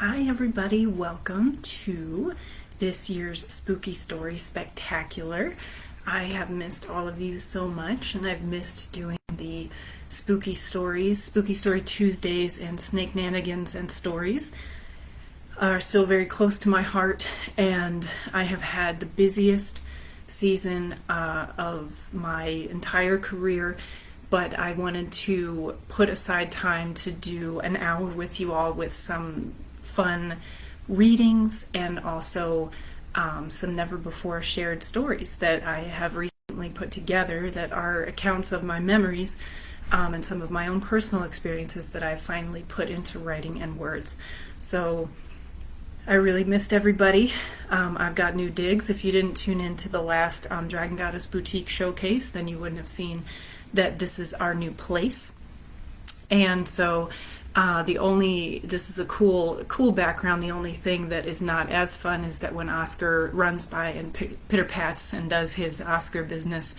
Hi everybody, welcome to this year's Spooky Story Spectacular. I have missed all of you so much, and I've missed doing the spooky stories. Spooky Story Tuesdays and Snake Nanigans and Stories are still very close to my heart, and I have had the busiest season of my entire career, but I wanted to put aside time to do an hour with you all with some fun readings and also some never before shared stories that I have recently put together that are accounts of my memories and some of my own personal experiences that I've finally put into writing and words. So I really missed everybody. I've got new digs. If you didn't tune into the last Dragon Goddess Boutique showcase, then you wouldn't have seen that this is our new place. And so this is a cool background. The only thing that is not as fun is that when Oscar runs by and pitter-pats and does his Oscar business,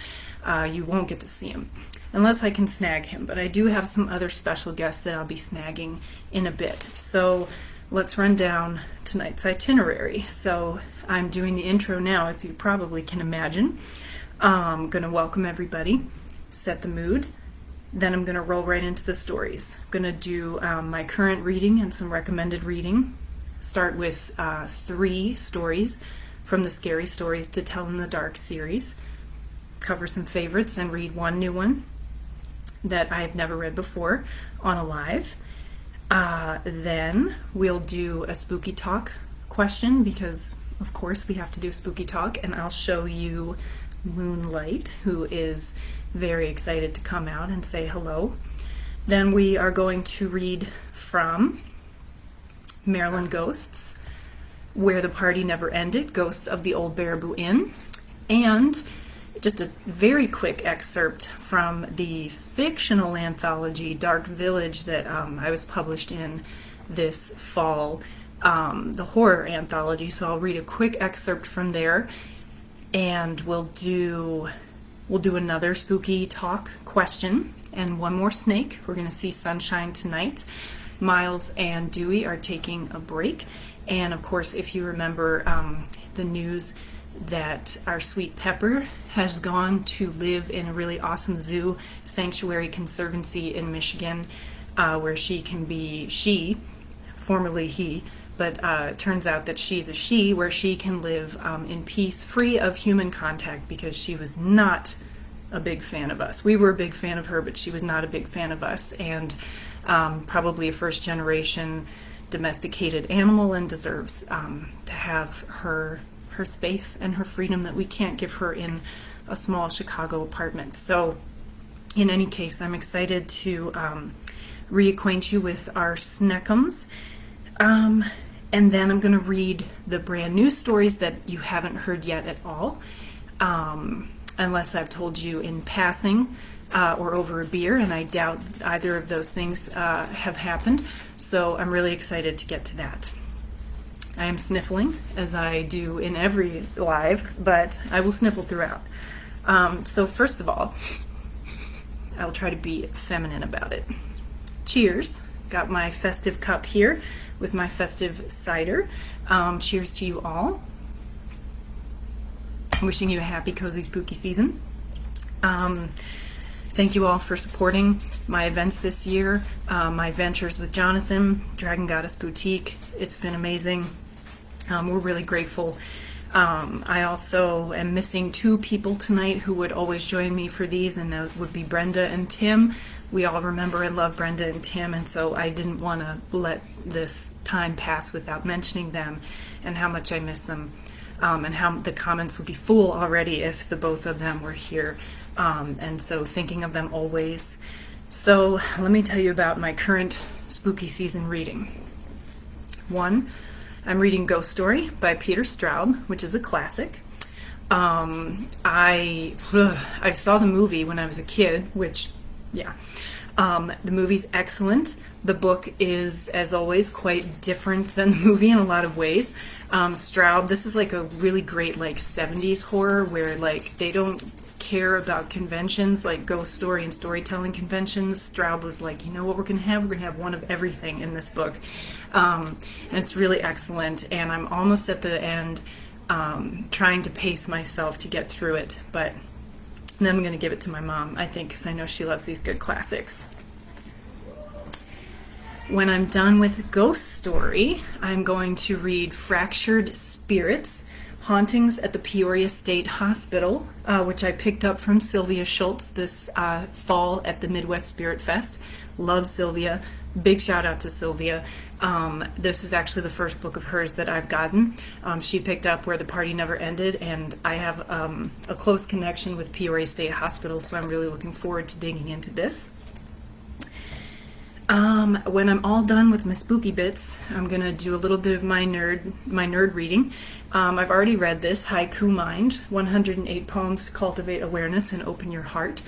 you won't get to see him unless I can snag him. But I do have some other special guests that I'll be snagging in a bit. So let's run down tonight's itinerary. So I'm doing the intro now, as you probably can imagine. I'm going to welcome everybody, set the mood. Then I'm going to roll right into the stories. I'm going to do my current reading and some recommended reading. Start with 3 stories from the Scary Stories to Tell in the Dark series. Cover some favorites and read one new one that I've never read before on a live. Then we'll do a spooky talk question because, of course, we have to do spooky talk, and I'll show you Moonlight, who is very excited to come out and say hello. Then we are going to read from Maryland Ghosts, Where the Party Never Ended, Ghosts of the Old Baraboo Inn, and just a very quick excerpt from the fictional anthology Dark Village that I was published in this fall, the horror anthology. So I'll read a quick excerpt from there, and we'll do another spooky talk question and one more snake. We're going to see Sunshine tonight. Miles and Dewey are taking a break, and of course, if you remember the news that our sweet Pepper has gone to live in a really awesome zoo sanctuary conservancy in Michigan, where formerly he, but it turns out that she's a she, where she can live in peace, free of human contact, because she was not a big fan of us. We were a big fan of her, but she was not a big fan of us, and probably a first-generation domesticated animal, and deserves to have her space and her freedom that we can't give her in a small Chicago apartment. So in any case, I'm excited to reacquaint you with our Sneckums. And then I'm going to read the brand new stories that you haven't heard yet at all, unless I've told you in passing or over a beer, and I doubt either of those things have happened. So I'm really excited to get to that. I am sniffling, as I do in every live, but I will sniffle throughout. So first of all, I'll try to be feminine about it. Cheers. Got my festive cup here with my festive cider. Cheers to you all. Wishing you a happy, cozy, spooky season. Thank you all for supporting my events this year, my ventures with Jonathan, Dragon Goddess Boutique. It's been amazing. We're really grateful. I also am missing 2 people tonight who would always join me for these, and those would be Brenda and Tim. We all remember and love Brenda and Tim, and so I didn't want to let this time pass without mentioning them and how much I miss them, and how the comments would be full already if the both of them were here, and so thinking of them always. So let me tell you about my current spooky season reading. 1, I'm reading Ghost Story by Peter Straub, which is a classic. I saw the movie when I was a kid, which, yeah. The movie's excellent. The book is, as always, quite different than the movie in a lot of ways. Straub, this is like a really great 70s horror where they don't care about conventions like ghost story and storytelling conventions, Straub was like, you know what we're going to have? We're going to have one of everything in this book. And it's really excellent, and I'm almost at the end, trying to pace myself to get through it, but then I'm going to give it to my mom, I think, because I know she loves these good classics. When I'm done with Ghost Story, I'm going to read Fractured Spirits, Hauntings at the Peoria State Hospital, which I picked up from Sylvia Schultz this fall at the Midwest Spirit Fest. Love Sylvia. Big shout out to Sylvia. This is actually the first book of hers that I've gotten. She picked up Where the Party Never Ended, and I have a close connection with Peoria State Hospital, so I'm really looking forward to digging into this. When I'm all done with my spooky bits, I'm gonna do a little bit of my nerd reading. I've already read this, Haiku Mind, 108 Poems to Cultivate Awareness and Open Your Heart.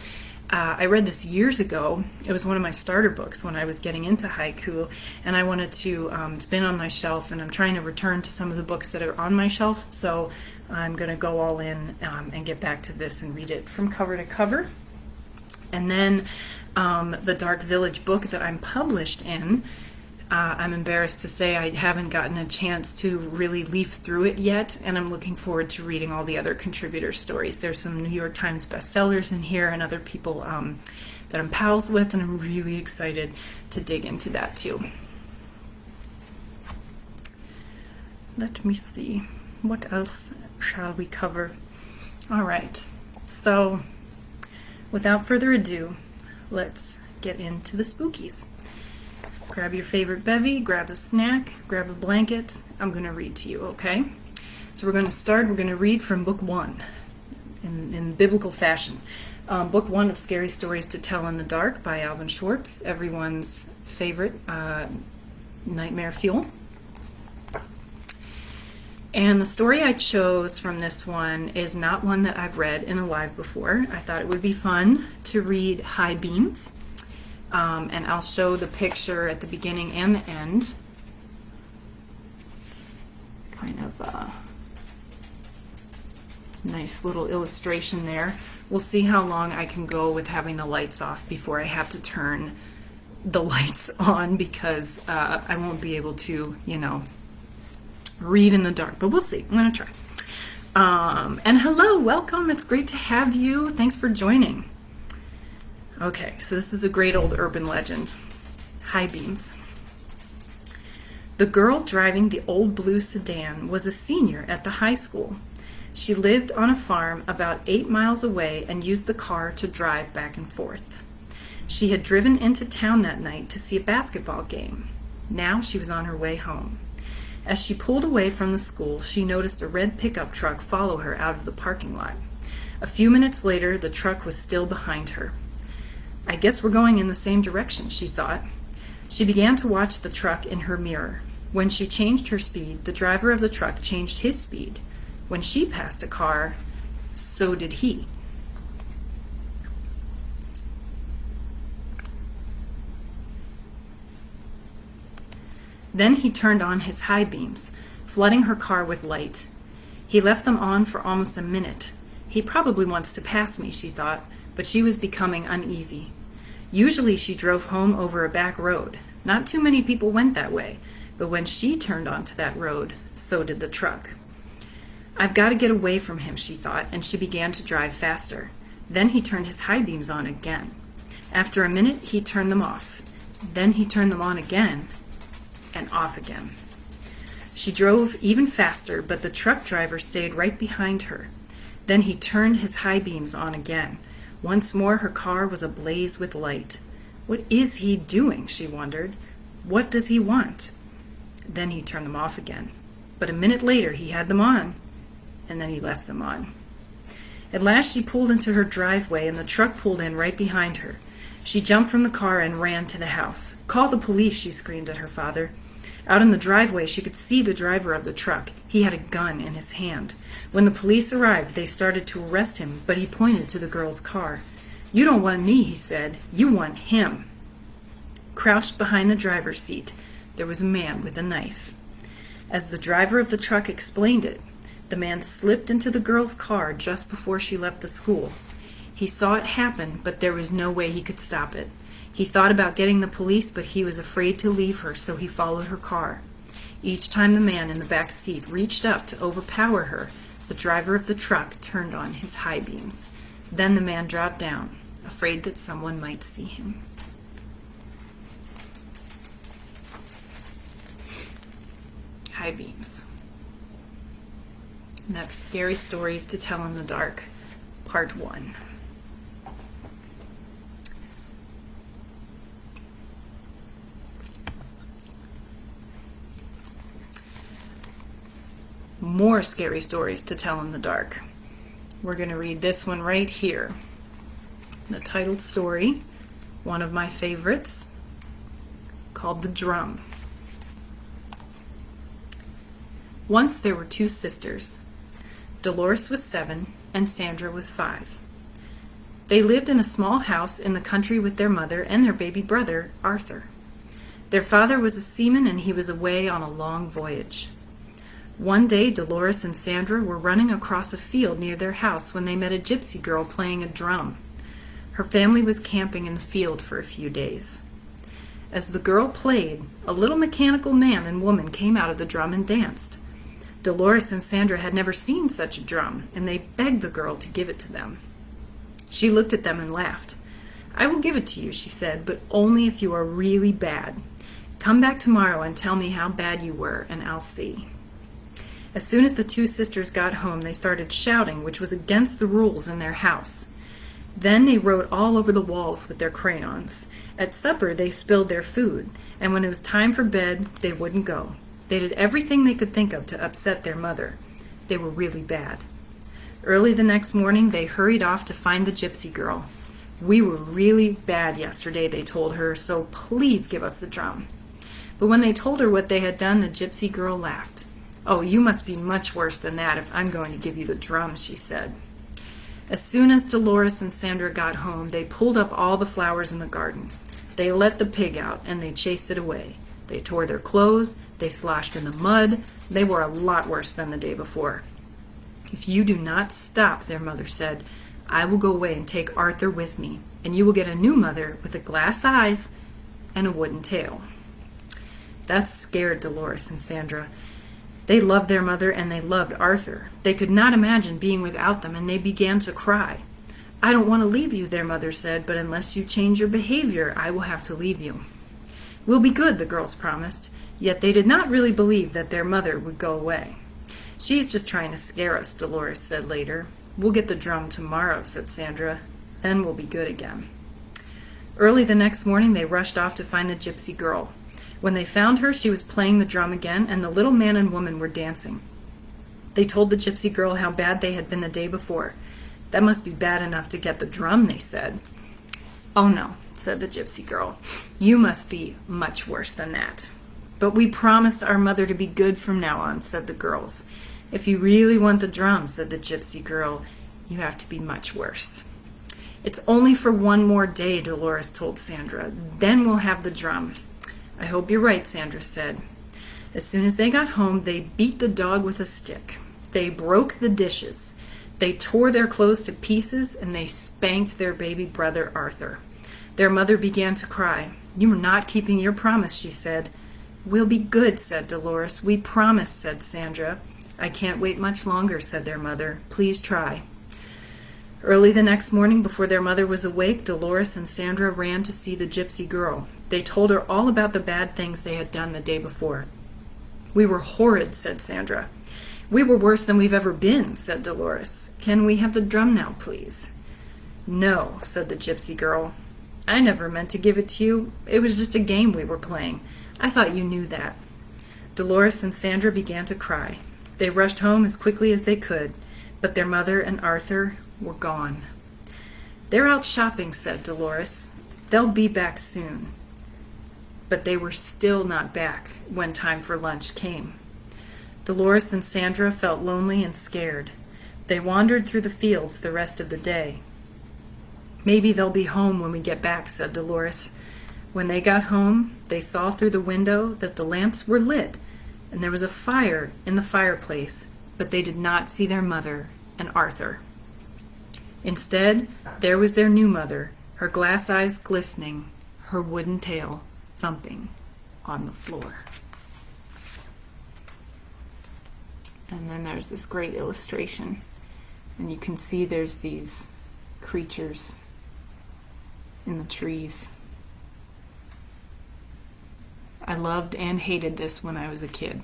I read this years ago. It was one of my starter books when I was getting into haiku, and I wanted to, it's been on my shelf, and I'm trying to return to some of the books that are on my shelf, so I'm gonna go all in and get back to this and read it from cover to cover. And then the Dark Village book that I'm published in, I'm embarrassed to say I haven't gotten a chance to really leaf through it yet, and I'm looking forward to reading all the other contributor stories. There's some New York Times bestsellers in here and other people that I'm pals with, and I'm really excited to dig into that too. Let me see. What else shall we cover? All right. So, without further ado, let's get into the spookies. Grab your favorite bevy, grab a snack, grab a blanket. I'm going to read to you, okay? So we're going to read from book 1 in biblical fashion. Book 1 of Scary Stories to Tell in the Dark by Alvin Schwartz, everyone's favorite nightmare fuel. And the story I chose from this one is not one that I've read in a live before. I thought it would be fun to read High Beams. And I'll show the picture at the beginning and the end. Kind of a nice little illustration there. We'll see how long I can go with having the lights off before I have to turn the lights on, because I won't be able to, read in the dark, but we'll see. I'm going to try. And hello, welcome. It's great to have you. Thanks for joining. Okay, so this is a great old urban legend. High Beams. The girl driving the old blue sedan was a senior at the high school. She lived on a farm about 8 miles away and used the car to drive back and forth. She had driven into town that night to see a basketball game. Now she was on her way home. As she pulled away from the school, she noticed a red pickup truck follow her out of the parking lot. A few minutes later, the truck was still behind her. I guess we're going in the same direction, she thought. She began to watch the truck in her mirror. When she changed her speed, the driver of the truck changed his speed. When she passed a car, so did he. Then he turned on his high beams, flooding her car with light. He left them on for almost a minute. He probably wants to pass me, she thought, but she was becoming uneasy. Usually she drove home over a back road. Not too many people went that way, but when she turned onto that road, so did the truck. I've got to get away from him, she thought, and she began to drive faster. Then he turned his high beams on again. After a minute, he turned them off. Then he turned them on again and off again. She drove even faster, but the truck driver stayed right behind her. Then he turned his high beams on again. Once more her car was ablaze with light. What is he doing, she wondered. What does he want? Then he turned them off again. But a minute later he had them on, and then he left them on. At last she pulled into her driveway, and the truck pulled in right behind her. She jumped from the car and ran to the house. "Call the police," she screamed at her father. Out in the driveway, she could see the driver of the truck. He had a gun in his hand. When the police arrived, they started to arrest him, but he pointed to the girl's car. "You don't want me," he said. "You want him." Crouched behind the driver's seat, there was a man with a knife. As the driver of the truck explained it, the man slipped into the girl's car just before she left the school. He saw it happen, but there was no way he could stop it. He thought about getting the police, but he was afraid to leave her, so he followed her car. Each time the man in the back seat reached up to overpower her, the driver of the truck turned on his high beams. Then the man dropped down, afraid that someone might see him. High beams. And that's Scary Stories to Tell in the Dark, Part 1. More scary stories to tell in the dark. We're going to read this one right here. The titled story, one of my favorites, called The Drum. Once there were two sisters. Dolores was 7 and Sandra was 5. They lived in a small house in the country with their mother and their baby brother, Arthur. Their father was a seaman and he was away on a long voyage. One day, Dolores and Sandra were running across a field near their house when they met a gypsy girl playing a drum. Her family was camping in the field for a few days. As the girl played, a little mechanical man and woman came out of the drum and danced. Dolores and Sandra had never seen such a drum, and they begged the girl to give it to them. She looked at them and laughed. "I will give it to you," she said, "but only if you are really bad. Come back tomorrow and tell me how bad you were, and I'll see." As soon as the two sisters got home, they started shouting, which was against the rules in their house. Then they wrote all over the walls with their crayons. At supper, they spilled their food, and when it was time for bed, they wouldn't go. They did everything they could think of to upset their mother. They were really bad. Early the next morning, they hurried off to find the gypsy girl. "We were really bad yesterday," they told her, "so please give us the drum." But when they told her what they had done, the gypsy girl laughed. "Oh, you must be much worse than that if I'm going to give you the drum," she said. As soon as Dolores and Sandra got home, they pulled up all the flowers in the garden. They let the pig out, and they chased it away. They tore their clothes, they sloshed in the mud. They were a lot worse than the day before. "If you do not stop," their mother said, "I will go away and take Arthur with me, and you will get a new mother with a glass eyes and a wooden tail." That scared Dolores and Sandra. They loved their mother and they loved Arthur. They could not imagine being without them, and they began to cry. "I don't want to leave you," their mother said, "but unless you change your behavior, I will have to leave you." "We'll be good," the girls promised, yet they did not really believe that their mother would go away. "She's just trying to scare us," Dolores said later. "We'll get the drum tomorrow," said Sandra. "Then we'll be good again." Early the next morning, they rushed off to find the gypsy girl. When they found her, she was playing the drum again, and the little man and woman were dancing. They told the gypsy girl how bad they had been the day before. "That must be bad enough to get the drum," they said. "Oh no," said the gypsy girl. "You must be much worse than that." "But we promised our mother to be good from now on," said the girls. "If you really want the drum," said the gypsy girl, "you have to be much worse." "It's only for one more day," Dolores told Sandra. "Then we'll have the drum." "I hope you're right," Sandra said. As soon as they got home, they beat the dog with a stick. They broke the dishes. They tore their clothes to pieces, and they spanked their baby brother, Arthur. Their mother began to cry. "You are not keeping your promise," she said. "We'll be good," said Dolores. "We promise," said Sandra. "I can't wait much longer," said their mother. "Please try." Early the next morning, before their mother was awake, Dolores and Sandra ran to see the gypsy girl. They told her all about the bad things they had done the day before. "We were horrid," said Sandra. "We were worse than we've ever been," said Dolores. "Can we have the drum now, please?" "No," said the gypsy girl. "I never meant to give it to you. It was just a game we were playing. I thought you knew that." Dolores and Sandra began to cry. They rushed home as quickly as they could, but their mother and Arthur were gone. "They're out shopping," said Dolores. "They'll be back soon." But they were still not back when time for lunch came. Dolores and Sandra felt lonely and scared. They wandered through the fields the rest of the day. "Maybe they'll be home when we get back," said Dolores. When they got home, they saw through the window that the lamps were lit, and there was a fire in the fireplace, but they did not see their mother and Arthur. Instead, there was their new mother, her glass eyes glistening, her wooden tail thumping on the floor. And then there's this great illustration, and you can see there's these creatures in the trees. I loved and hated this when I was a kid.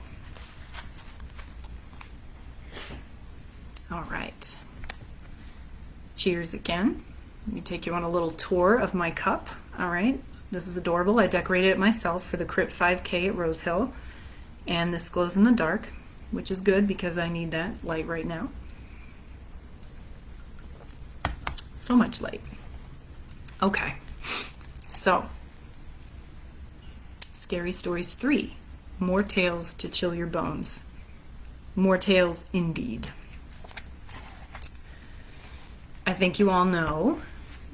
All right. Cheers again. Let me take you on a little tour of my cup. All right. This is adorable. I decorated it myself for the Crypt 5K at Rose Hill. And this glows in the dark, which is good because I need that light right now. So much light. Okay. So, Scary Stories 3. More tales to chill your bones. More tales indeed. I think you all know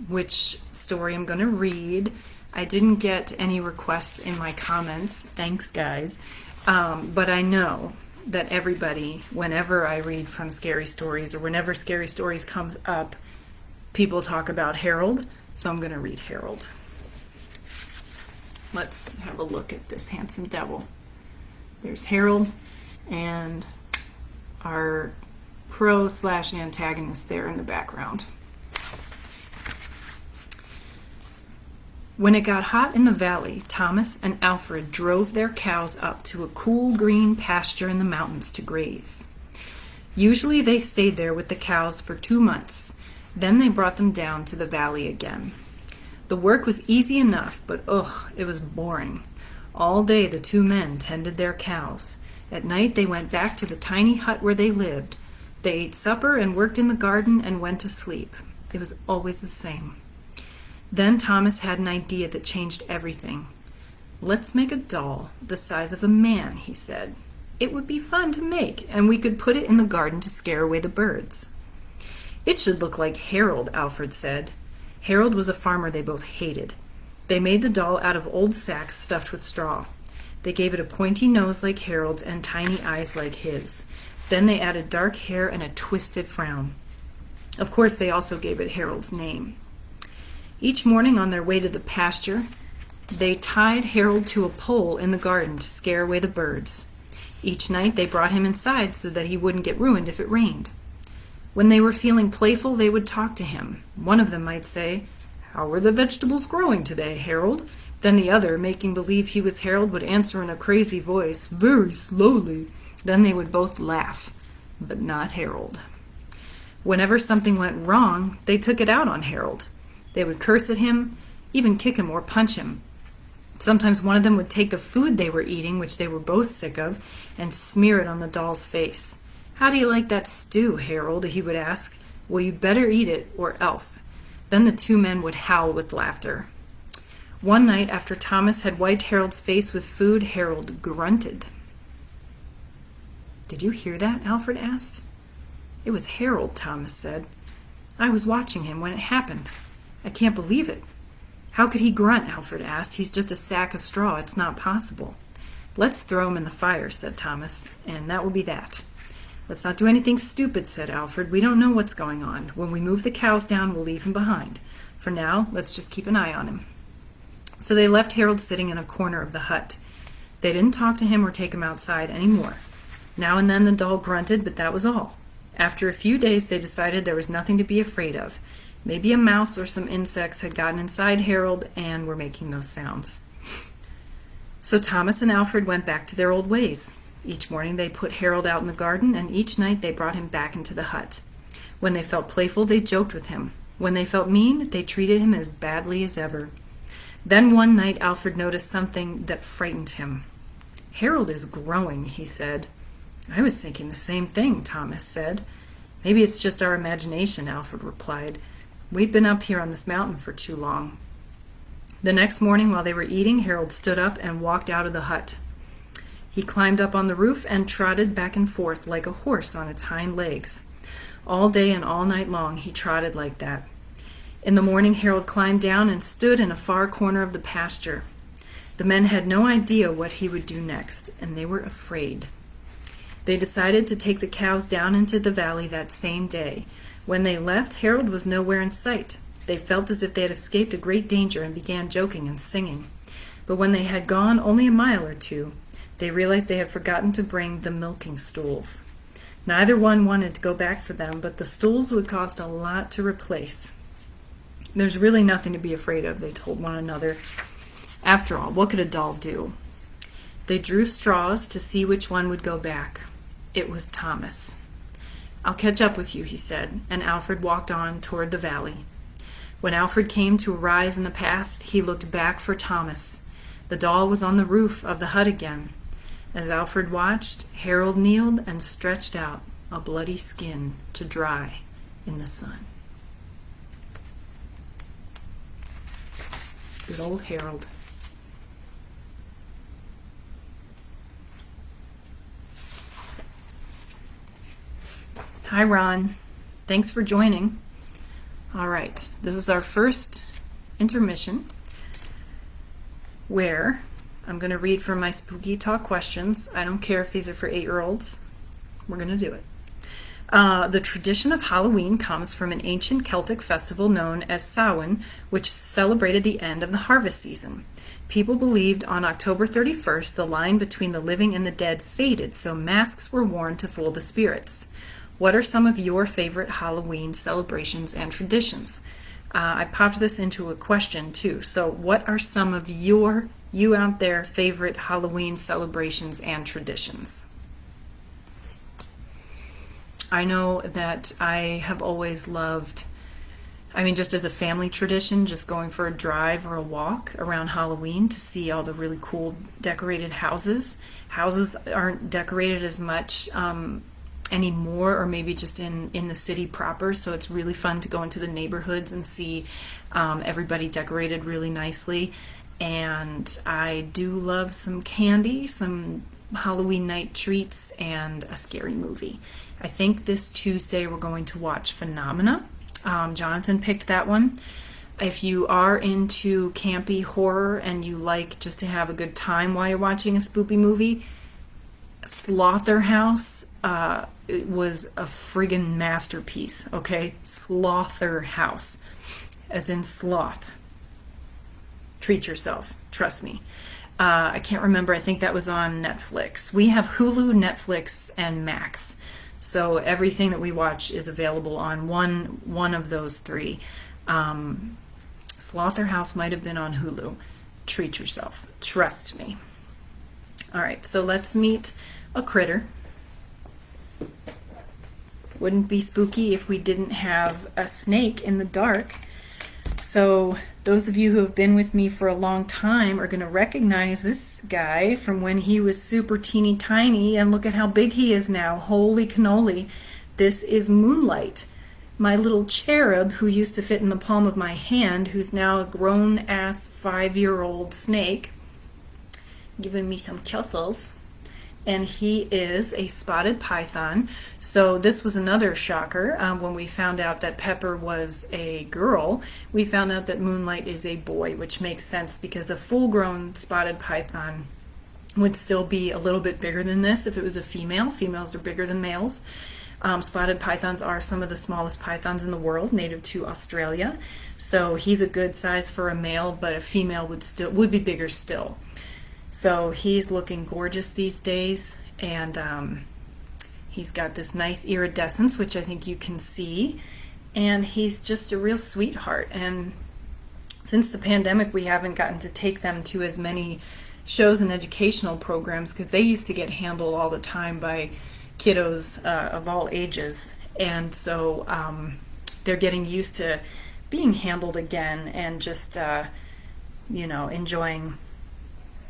which story I'm going to read. I didn't get any requests in my comments. Thanks, guys. But I know that everybody, whenever I read from Scary Stories or whenever Scary Stories comes up, people talk about Harold. So I'm going to read Harold. Let's have a look at this handsome devil. There's Harold and our pro/antagonist there in the background. When it got hot in the valley, Thomas and Alfred drove their cows up to a cool green pasture in the mountains to graze. Usually they stayed there with the cows for 2 months. Then they brought them down to the valley again. The work was easy enough, but it was boring. All day the two men tended their cows. At night they went back to the tiny hut where they lived. They ate supper and worked in the garden and went to sleep. It was always the same. Then Thomas had an idea that changed everything. "Let's make a doll the size of a man," he said. "It would be fun to make, and we could put it in the garden to scare away the birds." "It should look like Harold," Alfred said. Harold was a farmer they both hated. They made the doll out of old sacks stuffed with straw. They gave it a pointy nose like Harold's and tiny eyes like his. Then they added dark hair and a twisted frown. Of course, they also gave it Harold's name. Each morning on their way to the pasture, they tied Harold to a pole in the garden to scare away the birds. Each night they brought him inside so that he wouldn't get ruined if it rained. When they were feeling playful, they would talk to him. One of them might say, "How are the vegetables growing today, Harold?" Then the other, making believe he was Harold, would answer in a crazy voice, "Very slowly." Then they would both laugh, but not Harold. Whenever something went wrong, they took it out on Harold. They would curse at him, even kick him or punch him. Sometimes one of them would take the food they were eating, which they were both sick of, and smear it on the doll's face. "How do you like that stew, Harold?" he would ask. "Well, you better eat it, or else." Then the two men would howl with laughter. One night, after Thomas had wiped Harold's face with food, Harold grunted. "Did you hear that?" Alfred asked. "It was Harold," Thomas said. "I was watching him when it happened. I can't believe it." "How could he grunt?" Alfred asked. "He's just a sack of straw. It's not possible." "Let's throw him in the fire," said Thomas, "and that will be that." "Let's not do anything stupid," said Alfred. "We don't know what's going on. When we move the cows down, we'll leave him behind. For now, let's just keep an eye on him." So they left Harold sitting in a corner of the hut. They didn't talk to him or take him outside anymore. Now and then the doll grunted, but that was all. After a few days, they decided there was nothing to be afraid of. Maybe a mouse or some insects had gotten inside Harold and were making those sounds. So Thomas and Alfred went back to their old ways. Each morning they put Harold out in the garden, and each night they brought him back into the hut. When they felt playful, they joked with him. When they felt mean, they treated him as badly as ever. Then one night Alfred noticed something that frightened him. "Harold is growing," he said. "I was thinking the same thing," Thomas said. "Maybe it's just our imagination," Alfred replied. "We've been up here on this mountain for too long." The next morning while they were eating, Harold stood up and walked out of the hut. He climbed up on the roof and trotted back and forth like a horse on its hind legs. All day and all night long he trotted like that. In the morning Harold climbed down and stood in a far corner of the pasture. The men had no idea what he would do next, and they were afraid. They decided to take the cows down into the valley that same day. When they left, Harold was nowhere in sight. They felt as if they had escaped a great danger and began joking and singing. But when they had gone only a mile or two, they realized they had forgotten to bring the milking stools. Neither one wanted to go back for them, but the stools would cost a lot to replace. There's really nothing to be afraid of, they told one another. After all, what could a doll do? They drew straws to see which one would go back. It was Thomas. "I'll catch up with you," he said, and Alfred walked on toward the valley. When Alfred came to a rise in the path, he looked back for Thomas. The doll was on the roof of the hut again. As Alfred watched, Harold kneeled and stretched out a bloody skin to dry in the sun. Good old Harold. Hi, Ron. Thanks for joining. All right, this is our first intermission where I'm going to read from my Spooky Talk questions. I don't care if these are for 8-year-olds. We're going to do it. The tradition of Halloween comes from an ancient Celtic festival known as Samhain, which celebrated the end of the harvest season. People believed on October 31st the line between the living and the dead faded, so masks were worn to fool the spirits. What are some of your favorite Halloween celebrations and traditions? I popped this into a question too. So what are some of you out there favorite Halloween celebrations and traditions? I know that I have always loved, just as a family tradition, just going for a drive or a walk around Halloween to see all the really cool decorated houses. Houses aren't decorated as much anymore, or maybe just in the city proper, so it's really fun to go into the neighborhoods and see everybody decorated really nicely. And I do love some candy, some Halloween night treats, and a scary movie. I think this Tuesday we're going to watch Phenomena. Jonathan picked that one. If you are into campy horror and you like just to have a good time while you're watching a spooky movie, Slaughterhouse it was a friggin' masterpiece, okay? Slaughterhouse, as in sloth. Treat yourself, trust me. I can't remember, I think that was on Netflix. We have Hulu, Netflix, and Max. So everything that we watch is available on one of those three. Slaughterhouse might have been on Hulu. Treat yourself, trust me. All right, so let's meet a critter. Wouldn't be spooky if we didn't have a snake in the dark. So those of you who have been with me for a long time are going to recognize this guy from when he was super teeny tiny, and look at how big he is now. Holy cannoli. This is Moonlight, my little cherub who used to fit in the palm of my hand, who's now a grown-ass 5-year-old snake, giving me some kisses. And he is a spotted python. So this was another shocker. When we found out that Pepper was a girl, we found out that Moonlight is a boy, which makes sense because a full-grown spotted python would still be a little bit bigger than this if it was a female. Females are bigger than males. Spotted pythons are some of the smallest pythons in the world, native to Australia. So he's a good size for a male, but a female would be bigger still. So he's looking gorgeous these days, and he's got this nice iridescence, which I think you can see, and he's just a real sweetheart. And since the pandemic, we haven't gotten to take them to as many shows and educational programs because they used to get handled all the time by kiddos of all ages, and so they're getting used to being handled again and just enjoying,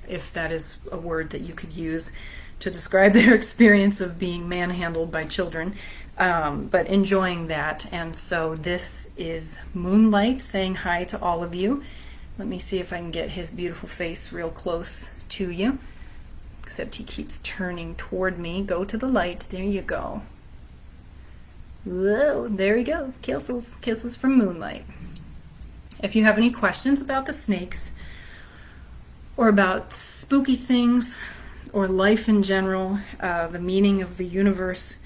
if that is a word that you could use to describe their experience of being manhandled by children, but enjoying that. And so this is Moonlight saying hi to all of you. Let me see if I can get his beautiful face real close to you, except he keeps turning toward me. Go to the light. There you go. Whoa, there he goes. Kisses from Moonlight. If you have any questions about the snakes, or about spooky things, or life in general, the meaning of the universe,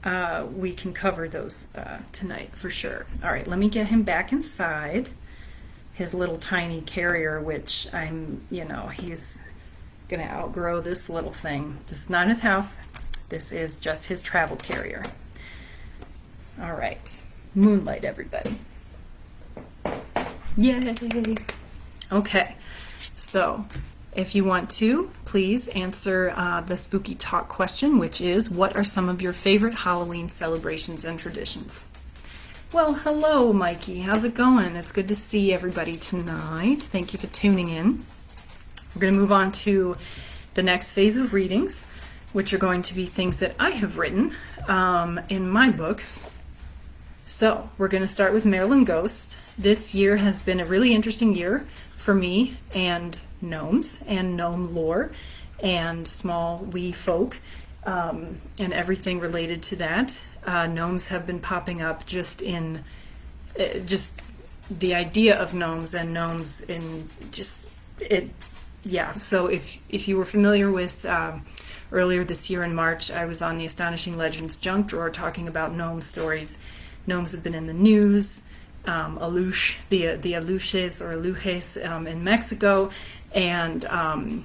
we can cover those tonight for sure. All right, let me get him back inside his little tiny carrier, which he's gonna outgrow this little thing. This is not his house. This is just his travel carrier. All right, moonlight, everybody. Yay! Okay, so if you want to, please answer the spooky talk question, which is, what are some of your favorite Halloween celebrations and traditions? Well, hello, Mikey. How's it going? It's good to see everybody tonight. Thank you for tuning in. We're going to move on to the next phase of readings, which are going to be things that I have written in my books. So we're going to start with Maryland Ghost. This year has been a really interesting year for me and gnomes and gnome lore and small wee folk and everything related to that. Gnomes have been popping up just in just the idea of gnomes and gnomes in just it. Yeah, so if you were familiar with earlier this year in March, I was on the Astonishing Legends junk drawer talking about gnome stories. Gnomes have been in the news, the aluches or alujes in Mexico, and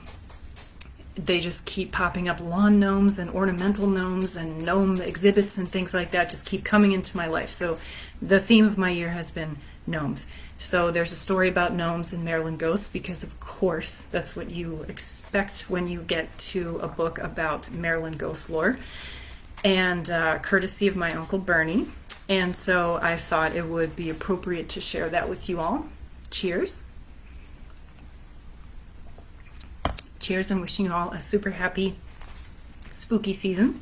they just keep popping up. Lawn gnomes and ornamental gnomes and gnome exhibits and things like that just keep coming into my life. So the theme of my year has been gnomes. So there's a story about gnomes in Maryland Ghosts because, of course, that's what you expect when you get to a book about Maryland Ghost lore. And courtesy of my Uncle Bernie. And so I thought it would be appropriate to share that with you all. Cheers. Cheers, and wishing you all a super happy spooky season.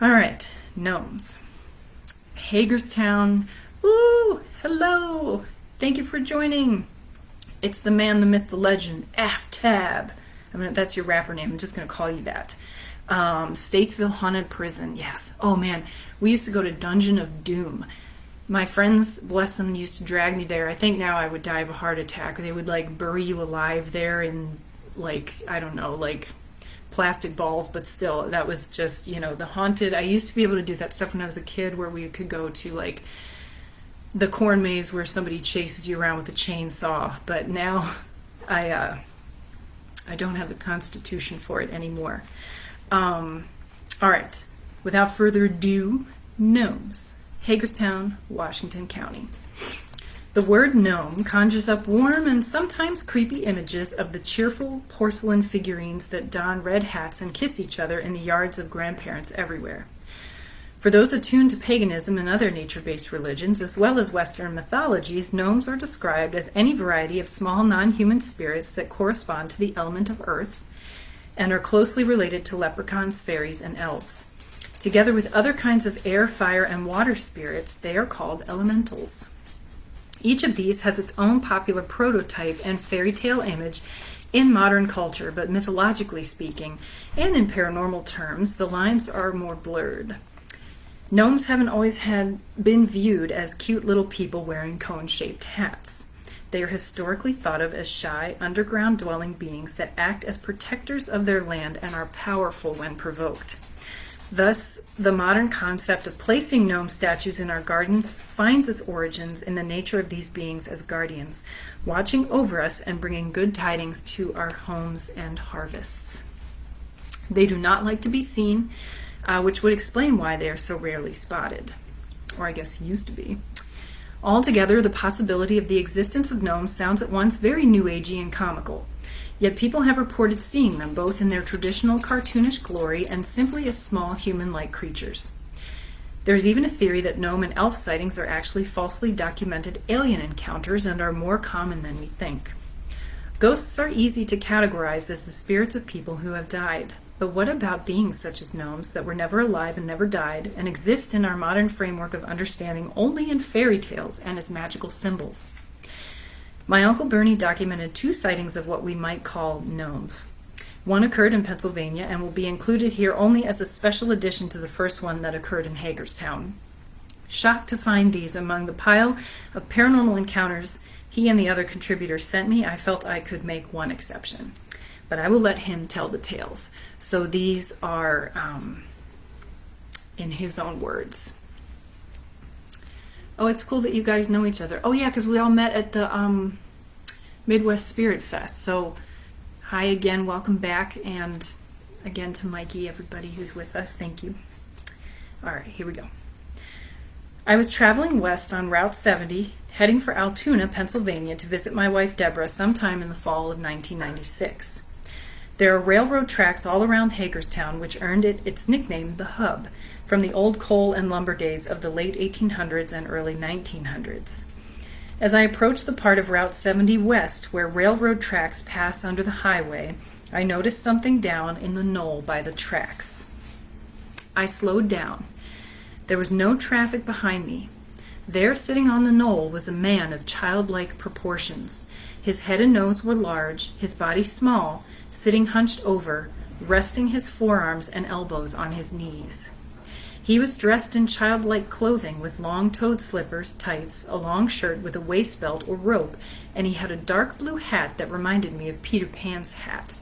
All right, gnomes. Hagerstown. Ooh, hello. Thank you for joining. It's the man, the myth, the legend, Aftab. I mean, that's your rapper name. I'm just going to call you that. Statesville Haunted Prison. Yes. Oh man, we used to go to Dungeon of Doom. My friends, bless them, used to drag me there. I think now I would die of a heart attack. They would like bury you alive there in like, I don't know, like plastic balls, but still, that was just, the haunted. I used to be able to do that stuff when I was a kid, where we could go to like the corn maze where somebody chases you around with a chainsaw. But now I don't have the constitution for it anymore. All right, without further ado, gnomes. Hagerstown, Washington County. The word gnome conjures up warm and sometimes creepy images of the cheerful porcelain figurines that don red hats and kiss each other in the yards of grandparents everywhere. For those attuned to paganism and other nature-based religions, as well as Western mythologies, gnomes are described as any variety of small non-human spirits that correspond to the element of earth and are closely related to leprechauns, fairies, and elves. Together with other kinds of air, fire, and water spirits, they are called elementals. Each of these has its own popular prototype and fairy tale image in modern culture, but mythologically speaking, and in paranormal terms, the lines are more blurred. Gnomes haven't always been viewed as cute little people wearing cone-shaped hats. They are historically thought of as shy, underground-dwelling beings that act as protectors of their land and are powerful when provoked. Thus, the modern concept of placing gnome statues in our gardens finds its origins in the nature of these beings as guardians, watching over us and bringing good tidings to our homes and harvests. They do not like to be seen, which would explain why they are so rarely spotted, or I guess used to be. Altogether, the possibility of the existence of gnomes sounds at once very new agey and comical. Yet people have reported seeing them both in their traditional cartoonish glory and simply as small human-like creatures. There's even a theory that gnome and elf sightings are actually falsely documented alien encounters and are more common than we think. Ghosts are easy to categorize as the spirits of people who have died. But what about beings such as gnomes that were never alive and never died and exist in our modern framework of understanding only in fairy tales and as magical symbols? My Uncle Bernie documented 2 sightings of what we might call gnomes. One occurred in Pennsylvania and will be included here only as a special addition to the first one that occurred in Hagerstown. Shocked to find these among the pile of paranormal encounters he and the other contributors sent me, I felt I could make one exception. But I will let him tell the tales. So these are in his own words. Oh, it's cool that you guys know each other. Oh yeah, because we all met at the Midwest Spirit Fest. So hi again, welcome back, and again to Mikey, everybody who's with us, thank you. All right, here we go. I was traveling west on Route 70, heading for Altoona, Pennsylvania, to visit my wife Deborah sometime in the fall of 1996. There are railroad tracks all around Hagerstown, which earned it its nickname, the Hub, from the old coal and lumber days of the late 1800s and early 1900s. As I approached the part of Route 70 west where railroad tracks pass under the highway, I noticed something down in the knoll by the tracks. I slowed down. There was no traffic behind me. There, sitting on the knoll, was a man of childlike proportions. His head and nose were large, his body small, sitting hunched over, resting his forearms and elbows on his knees. He was dressed in childlike clothing with long-toed slippers, tights, a long shirt with a waist belt or rope, and he had a dark blue hat that reminded me of Peter Pan's hat.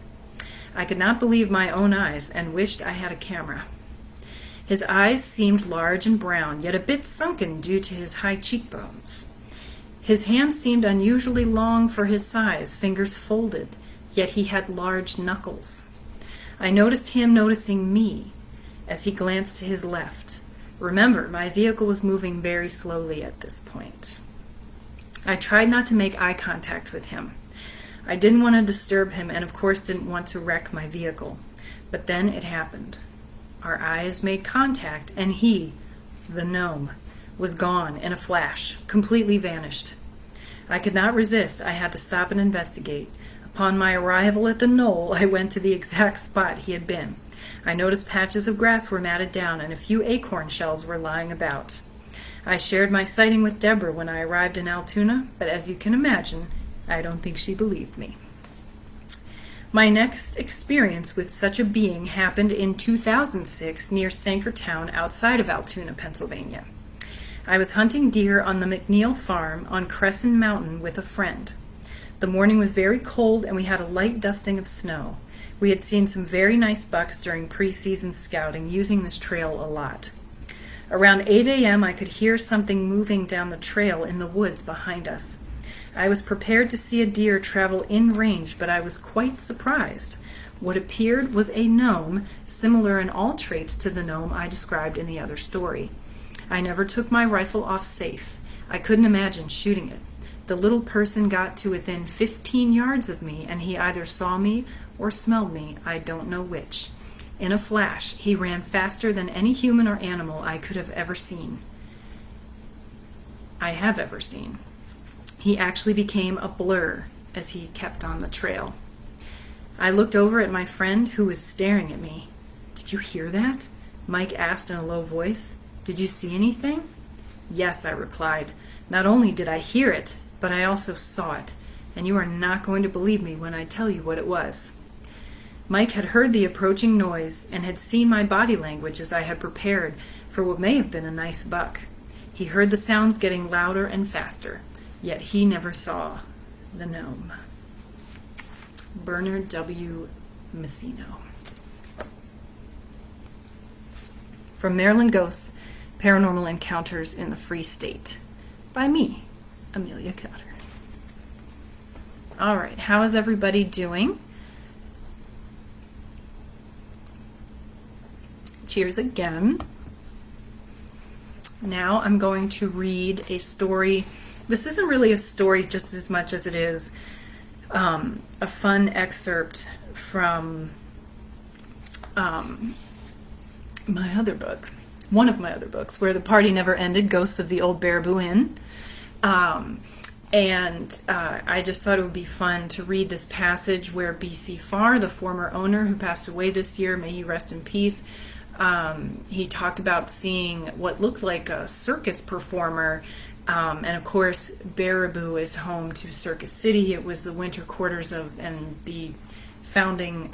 I could not believe my own eyes and wished I had a camera. His eyes seemed large and brown, yet a bit sunken due to his high cheekbones. His hands seemed unusually long for his size, fingers folded, yet he had large knuckles. I noticed him noticing me as he glanced to his left. Remember, my vehicle was moving very slowly at this point. I tried not to make eye contact with him. I didn't want to disturb him and of course didn't want to wreck my vehicle. But then it happened. Our eyes made contact, and he, the gnome, was gone in a flash, completely vanished. I could not resist. I had to stop and investigate. Upon my arrival at the knoll, I went to the exact spot he had been. I noticed patches of grass were matted down, and a few acorn shells were lying about. I shared my sighting with Deborah when I arrived in Altoona, but as you can imagine, I don't think she believed me. My next experience with such a being happened in 2006 near Sankertown outside of Altoona, Pennsylvania. I was hunting deer on the McNeil farm on Crescent Mountain with a friend. The morning was very cold and we had a light dusting of snow. We had seen some very nice bucks during pre-season scouting using this trail a lot. Around 8 a.m. I could hear something moving down the trail in the woods behind us. I was prepared to see a deer travel in range, but I was quite surprised. What appeared was a gnome, similar in all traits to the gnome I described in the other story. I never took my rifle off safe. I couldn't imagine shooting it. The little person got to within 15 yards of me, and he either saw me or smelled me, I don't know which. In a flash, he ran faster than any human or animal I could have ever seen. I have ever seen. He actually became a blur as he kept on the trail. I looked over at my friend who was staring at me. "Did you hear that?" Mike asked in a low voice. "Did you see anything?" "Yes," I replied. "Not only did I hear it, but I also saw it, and you are not going to believe me when I tell you what it was." Mike had heard the approaching noise and had seen my body language as I had prepared for what may have been a nice buck. He heard the sounds getting louder and faster. Yet he never saw the gnome. Bernard W. Messino. From Maryland Ghosts, Paranormal Encounters in the Free State. By me, Amelia Cotter. All right, how is everybody doing? Cheers again. Now I'm going to read a story. This isn't really a story just as much as it is a fun excerpt from my other book, one of my other books, Where the Party Never Ended, Ghosts of the Old Baraboo Inn. I just thought it would be fun to read this passage where B.C. Farr, the former owner who passed away this year, may he rest in peace, he talked about seeing what looked like a circus performer. And of course, Baraboo is home to Circus City. It was the winter quarters of and the founding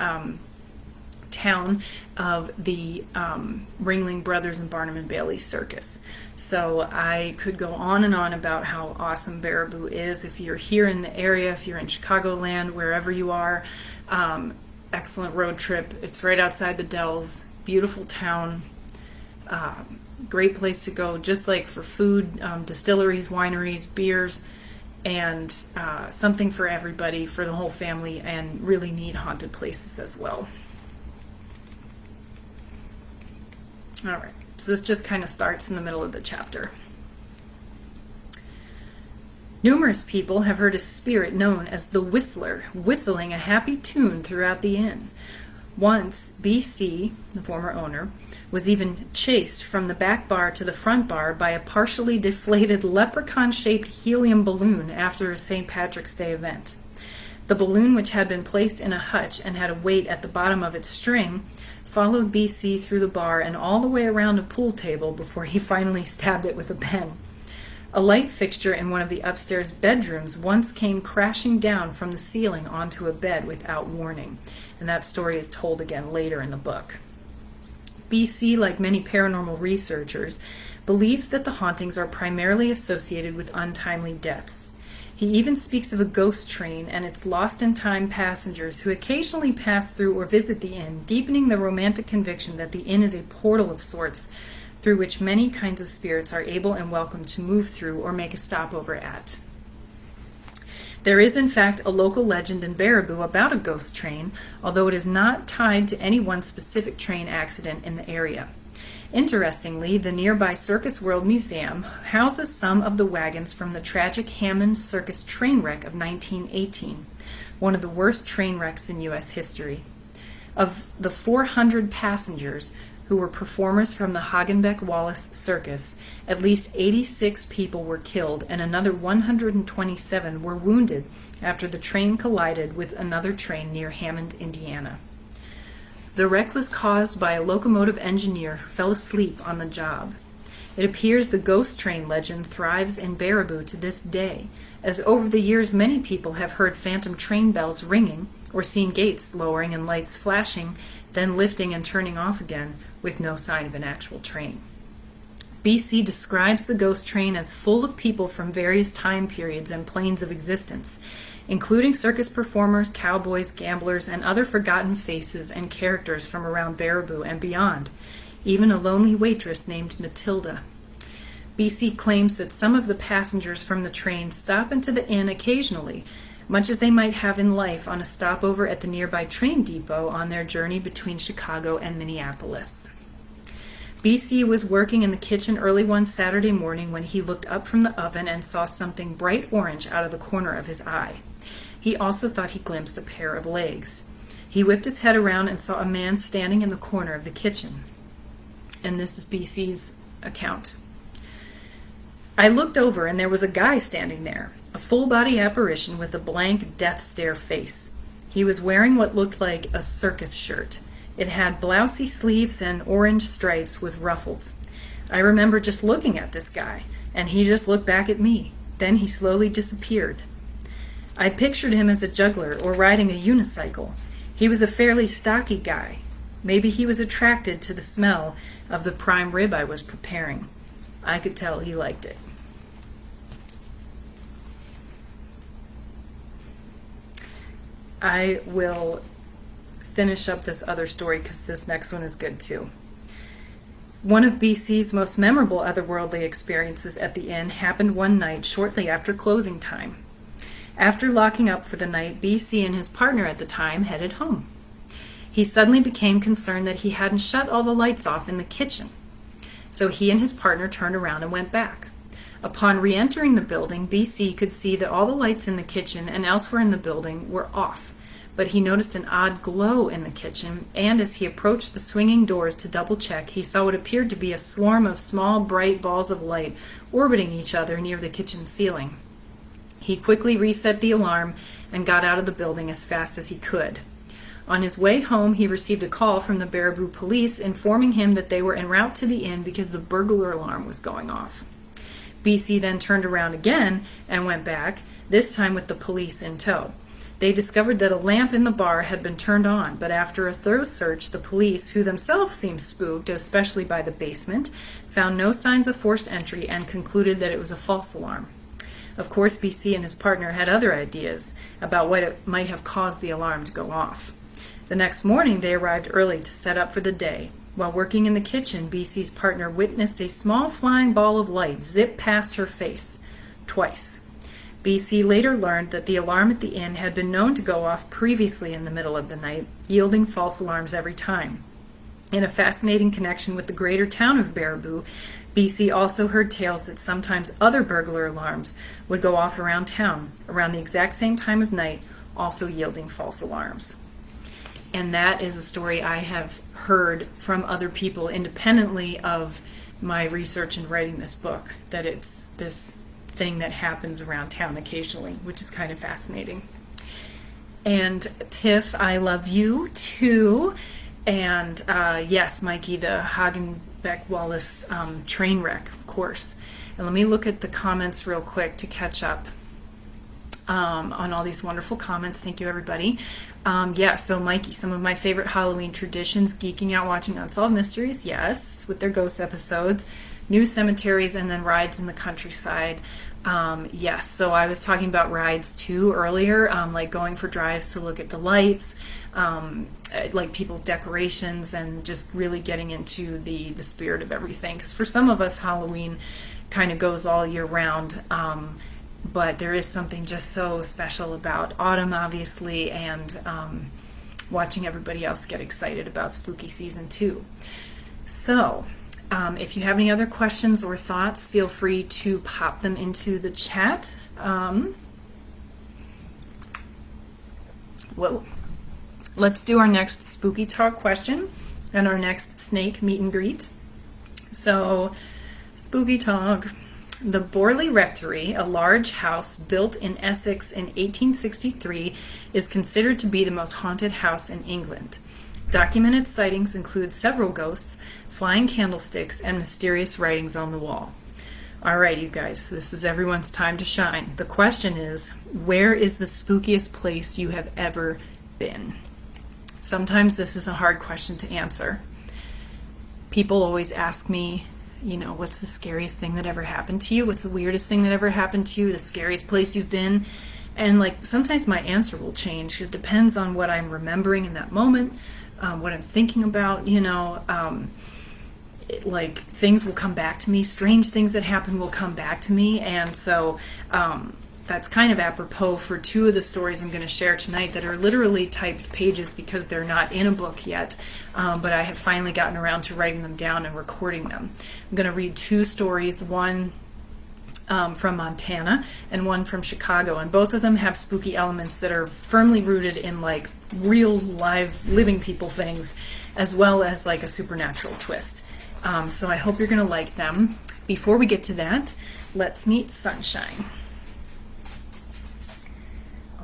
town of the Ringling Brothers and Barnum and Bailey Circus. So I could go on and on about how awesome Baraboo is. If you're here in the area, if you're in Chicagoland, wherever you are, excellent road trip. It's right outside the Dells. Beautiful town. Great place to go, just like for food, distilleries, wineries, beers, and something for everybody, for the whole family, and really neat haunted places as well. All right, so this just kind of starts in the middle of the chapter. Numerous people have heard a spirit known as the Whistler whistling a happy tune throughout the inn. Once, B.C., the former owner, was even chased from the back bar to the front bar by a partially deflated leprechaun-shaped helium balloon after a St. Patrick's Day event. The balloon, which had been placed in a hutch and had a weight at the bottom of its string, followed B.C. through the bar and all the way around a pool table before he finally stabbed it with a pen. A light fixture in one of the upstairs bedrooms once came crashing down from the ceiling onto a bed without warning, and that story is told again later in the book. B.C., like many paranormal researchers, believes that the hauntings are primarily associated with untimely deaths. He even speaks of a ghost train and its lost-in-time passengers who occasionally pass through or visit the inn, deepening the romantic conviction that the inn is a portal of sorts through which many kinds of spirits are able and welcome to move through or make a stopover at. There is, in fact, a local legend in Baraboo about a ghost train, although it is not tied to any one specific train accident in the area. Interestingly, the nearby Circus World Museum houses some of the wagons from the tragic Hammond Circus train wreck of 1918, one of the worst train wrecks in U.S. history. Of the 400 passengers who were performers from the Hagenbeck-Wallace Circus, at least 86 people were killed and another 127 were wounded after the train collided with another train near Hammond, Indiana. The wreck was caused by a locomotive engineer who fell asleep on the job. It appears the ghost train legend thrives in Baraboo to this day, as over the years many people have heard phantom train bells ringing or seen gates lowering and lights flashing, then lifting and turning off again with no sign of an actual train. B.C. describes the ghost train as full of people from various time periods and planes of existence, including circus performers, cowboys, gamblers, and other forgotten faces and characters from around Baraboo and beyond, even a lonely waitress named Matilda. B.C. claims that some of the passengers from the train stop into the inn occasionally, much as they might have in life on a stopover at the nearby train depot on their journey between Chicago and Minneapolis. B.C. was working in the kitchen early one Saturday morning when he looked up from the oven and saw something bright orange out of the corner of his eye. He also thought he glimpsed a pair of legs. He whipped his head around and saw a man standing in the corner of the kitchen. And this is B.C.'s account. I looked over and there was a guy standing there, a full-body apparition with a blank death stare face. He was wearing what looked like a circus shirt. It had blousy sleeves and orange stripes with ruffles. I remember just looking at this guy, and he just looked back at me. Then he slowly disappeared. I pictured him as a juggler or riding a unicycle. He was a fairly stocky guy. Maybe he was attracted to the smell of the prime rib I was preparing. I could tell he liked it. I will finish up this other story because this next one is good too. One of BC's most memorable otherworldly experiences at the inn happened one night shortly after closing time. After locking up for the night, BC and his partner at the time headed home. He suddenly became concerned that he hadn't shut all the lights off in the kitchen. So he and his partner turned around and went back. Upon re-entering the building, BC could see that all the lights in the kitchen and elsewhere in the building were off, but he noticed an odd glow in the kitchen, and as he approached the swinging doors to double-check, he saw what appeared to be a swarm of small, bright balls of light orbiting each other near the kitchen ceiling. He quickly reset the alarm and got out of the building as fast as he could. On his way home, he received a call from the Baraboo police informing him that they were en route to the inn because the burglar alarm was going off. BC then turned around again and went back, this time with the police in tow. They discovered that a lamp in the bar had been turned on, but after a thorough search, the police, who themselves seemed spooked, especially by the basement, found no signs of forced entry and concluded that it was a false alarm. Of course, BC and his partner had other ideas about what it might have caused the alarm to go off. The next morning, they arrived early to set up for the day. While working in the kitchen, BC's partner witnessed a small flying ball of light zip past her face twice. BC later learned that the alarm at the inn had been known to go off previously in the middle of the night, yielding false alarms every time. In a fascinating connection with the greater town of Baraboo, BC also heard tales that sometimes other burglar alarms would go off around town around the exact same time of night, also yielding false alarms. And that is a story I have heard from other people independently of my research in writing this book, that it's this thing that happens around town occasionally, which is kind of fascinating. And Tiff, I love you too. And yes, Mikey, the Hagenbeck-Wallace train wreck, of course. And let me look at the comments real quick to catch up on all these wonderful comments. Thank you, everybody. Yeah, so Mikey, some of my favorite Halloween traditions: geeking out watching Unsolved Mysteries, yes, with their ghost episodes, new cemeteries, and then rides in the countryside. Yes, so I was talking about rides too earlier, like going for drives to look at the lights, like people's decorations, and just really getting into the spirit of everything. Because for some of us, Halloween kind of goes all year round, but there is something just so special about autumn, obviously, and watching everybody else get excited about spooky season too. So if you have any other questions or thoughts, feel free to pop them into the chat. Well, let's do our next spooky talk question and our next snake meet and greet. So, spooky talk. The Borley Rectory, a large house built in Essex in 1863, is considered to be the most haunted house in England. Documented sightings include several ghosts, flying candlesticks, and mysterious writings on the wall. All right, you guys, this is everyone's time to shine. The question is, where is the spookiest place you have ever been? Sometimes this is a hard question to answer. People always ask me, you know, what's the scariest thing that ever happened to you? What's the weirdest thing that ever happened to you? The scariest place you've been? And like, sometimes my answer will change. It depends on what I'm remembering in that moment, what I'm thinking about, you know. Like, things will come back to me. Strange things that happen will come back to me. And so that's kind of apropos for two of the stories I'm going to share tonight that are literally typed pages because they're not in a book yet, but I have finally gotten around to writing them down and recording them. I'm going to read two stories, one from Montana and one from Chicago, and both of them have spooky elements that are firmly rooted in like real live living people things, as well as like a supernatural twist. So I hope you're going to like them. Before we get to that, let's meet Sunshine.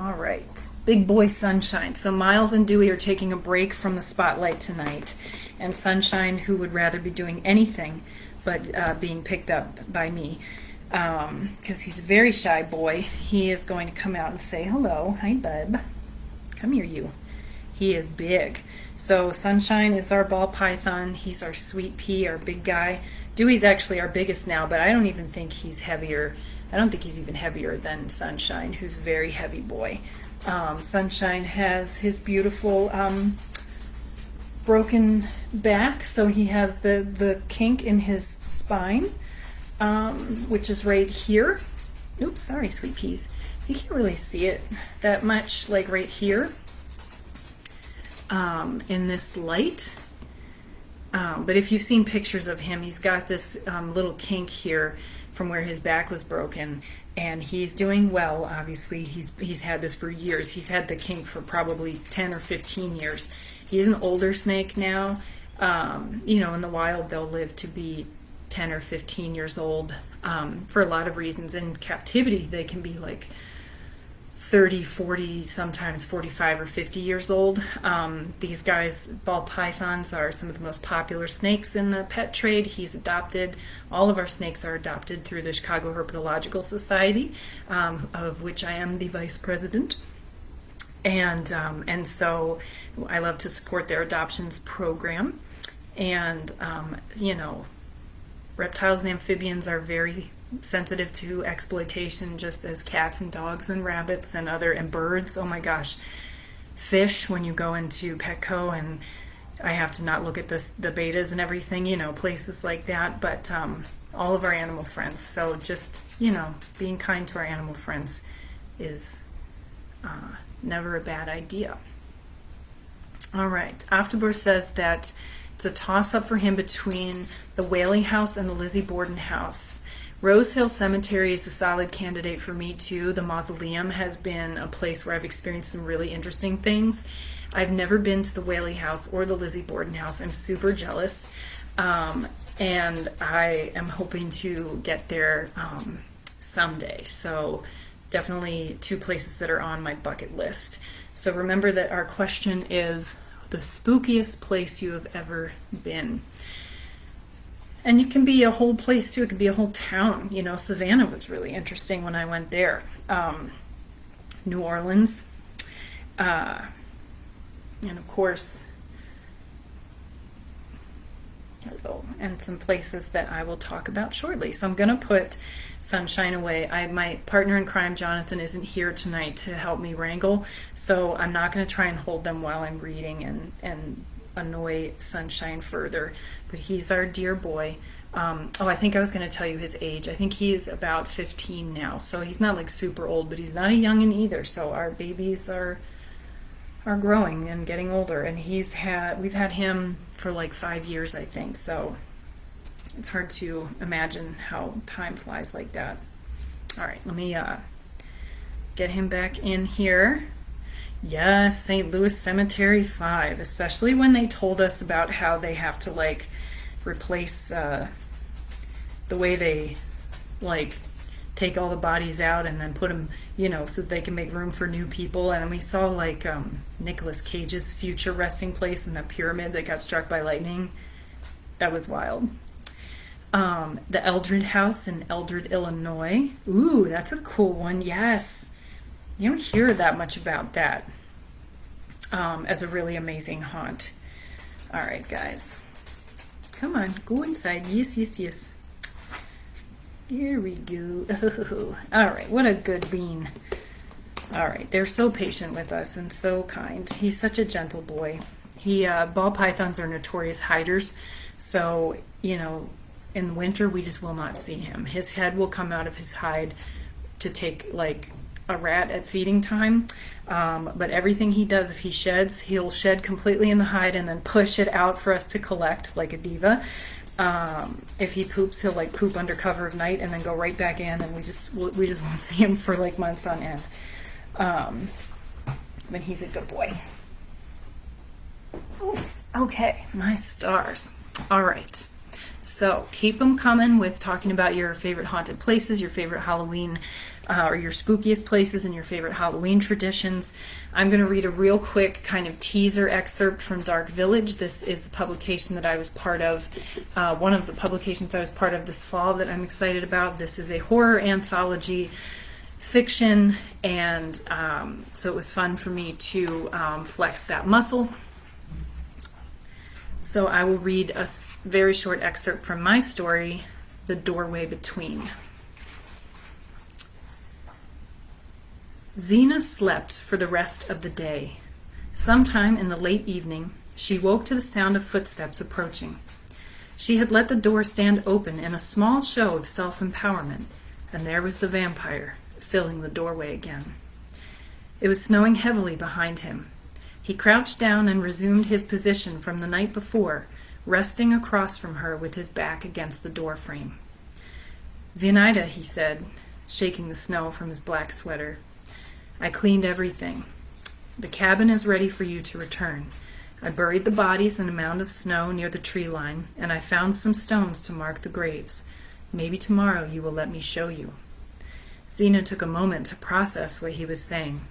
All right, big boy Sunshine. So Miles and Dewey are taking a break from the spotlight tonight, and Sunshine, who would rather be doing anything but being picked up by me, because he's a very shy boy, he is going to come out and say hello. Hi, bub. Come here, you. He is big. So Sunshine is our ball python. He's our sweet pea, our big guy. Dewey's actually our biggest now, but I don't even think he's heavier. I don't think he's even heavier than Sunshine, who's a very heavy boy. Sunshine has his beautiful broken back, so he has the kink in his spine, which is right here. Oops, sorry, sweet peas. You can't really see it that much, like right here in this light. But if you've seen pictures of him, he's got this little kink here from where his back was broken, and he's doing well. Obviously, he's had this for years. He's had the kink for probably 10 or 15 years. He's an older snake now. You know, in the wild, they'll live to be 10 or 15 years old for a lot of reasons. In captivity, they can be like 30, 40, sometimes 45 or 50 years old. These guys, ball pythons, are some of the most popular snakes in the pet trade. He's adopted. All of our snakes are adopted through the Chicago Herpetological Society, of which I am the vice president. And so I love to support their adoptions program. And, you know, reptiles and amphibians are very sensitive to exploitation, just as cats and dogs and rabbits and birds. Oh my gosh, fish, when you go into Petco and I have to not look at this, the betas and everything, you know, places like that, but all of our animal friends. So just, you know, being kind to our animal friends is never a bad idea. All right, Afterbur says that it's a toss-up for him between the Whaley house and the Lizzie Borden house. Rose Hill Cemetery is a solid candidate for me too. The mausoleum has been a place where I've experienced some really interesting things. I've never been to the Whaley house or the Lizzie Borden house. I'm super jealous. And I am hoping to get there someday. So definitely two places that are on my bucket list. So remember that our question is the spookiest place you have ever been. And it can be a whole place too. It could be a whole town. You know, Savannah was really interesting when I went there. New Orleans. And of course, and some places that I will talk about shortly. So I'm going to put Sunshine away. My partner in crime, Jonathan, isn't here tonight to help me wrangle, so I'm not going to try and hold them while I'm reading and annoy Sunshine further. But he's our dear boy. I think I was going to tell you his age. I think he is about 15 now, so he's not like super old, but he's not a youngin' either. So our babies are growing and getting older, and we've had him for like 5 years, I think. So it's hard to imagine how time flies like that. All right, let me get him back in here. Yes, St. Louis Cemetery 5, especially when they told us about how they have to like replace the way they like take all the bodies out and then put them, you know, so that they can make room for new people. And we saw like Nicolas Cage's future resting place in the pyramid that got struck by lightning. That was wild. The Eldred House in Eldred, Illinois. Ooh, that's a cool one. Yes. You don't hear that much about that as a really amazing haunt. All right, guys. Come on, go inside. Yes, yes, yes. Here we go. Oh, all right, what a good bean. All right, they're so patient with us and so kind. He's such a gentle boy. Ball pythons are notorious hiders, so, you know, in winter we just will not see him. His head will come out of his hide to take like a rat at feeding time, but everything he does, if he sheds, he'll shed completely in the hide and then push it out for us to collect like a diva. If he poops, he'll like poop under cover of night and then go right back in, and we just won't see him for like months on end. But he's a good boy. Oof. Okay, my stars. All right. So keep them coming with talking about your favorite haunted places, your favorite Halloween, or your spookiest places and your favorite Halloween traditions. I'm going to read a real quick kind of teaser excerpt from Dark Village. This is the publication that I was part of, one of the publications I was part of this fall that I'm excited about. This is a horror anthology fiction, and so it was fun for me to flex that muscle. So I will read a very short excerpt from my story, The Doorway Between. Xena slept for the rest of the day. Sometime in the late evening, she woke to the sound of footsteps approaching. She had let the door stand open in a small show of self-empowerment, and there was the vampire, filling the doorway again. It was snowing heavily behind him. He crouched down and resumed his position from the night before, resting across from her with his back against the door frame. "Zenaida," he said, shaking the snow from his black sweater, "I cleaned everything. The cabin is ready for you to return. I buried the bodies in a mound of snow near the tree line, and I found some stones to mark the graves. Maybe tomorrow you will let me show you." Xena took a moment to process what he was saying,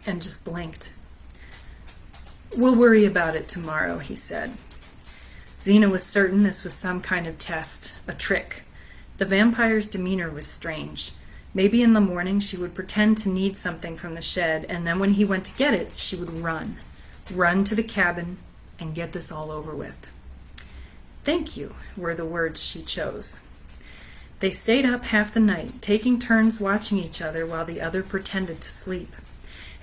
and just blinked. "We'll worry about it tomorrow," he said. Xena was certain this was some kind of test, a trick. The vampire's demeanor was strange. Maybe in the morning she would pretend to need something from the shed, and then when he went to get it, she would run to the cabin, and get this all over with. "Thank you," were the words she chose. They stayed up half the night, taking turns watching each other while the other pretended to sleep.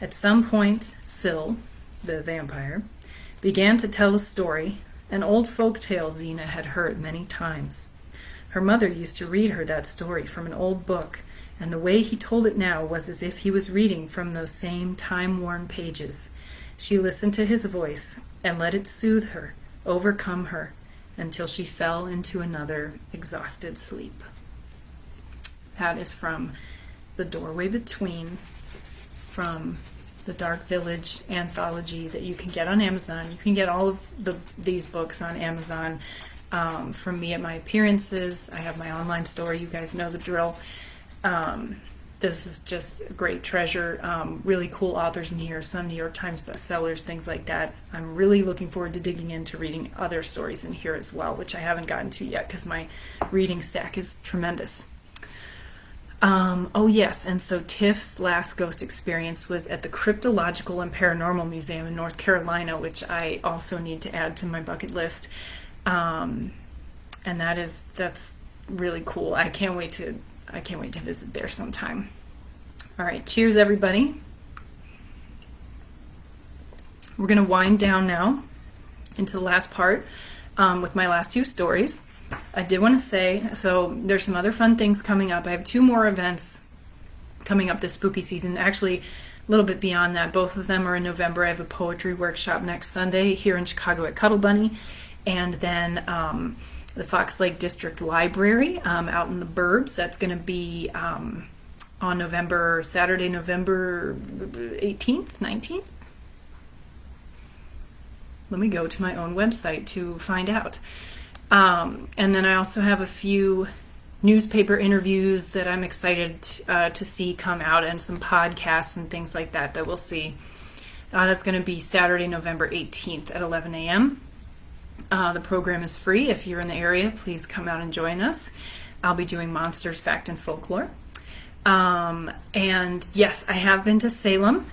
At some point, Phil, the vampire, began to tell a story, an old folk tale Zena had heard many times. Her mother used to read her that story from an old book, and the way he told it now was as if he was reading from those same time-worn pages. She listened to his voice and let it soothe her, overcome her, until she fell into another exhausted sleep. That is from The Doorway Between, from the Dark Village anthology that you can get on Amazon. You can get all of these books on Amazon from me at my appearances. I have my online store. You guys know the drill. This is just a great treasure. Really cool authors in here, some New York Times bestsellers, things like that. I'm really looking forward to digging into reading other stories in here as well, which I haven't gotten to yet because my reading stack is tremendous. Oh yes, and so Tiff's last ghost experience was at the Cryptological and Paranormal Museum in North Carolina, which I also need to add to my bucket list. And that's really cool. I can't wait to visit there sometime. All right, cheers everybody. We're going to wind down now into the last part with my last two stories. I did want to say, so there's some other fun things coming up. I have 2 more events coming up this spooky season. Actually, a little bit beyond that. Both of them are in November. I have a poetry workshop next Sunday here in Chicago at Cuddle Bunny. And then the Fox Lake District Library out in the burbs. That's going to be on Saturday, November 18th, 19th. Let me go to my own website to find out. And then I also have a few newspaper interviews that I'm excited to see come out, and some podcasts and things like that we'll see. That's going to be Saturday, November 18th at 11 a.m. The program is free. If you're in the area, please come out and join us. I'll be doing monsters, fact, and folklore. And yes, I have been to Salem.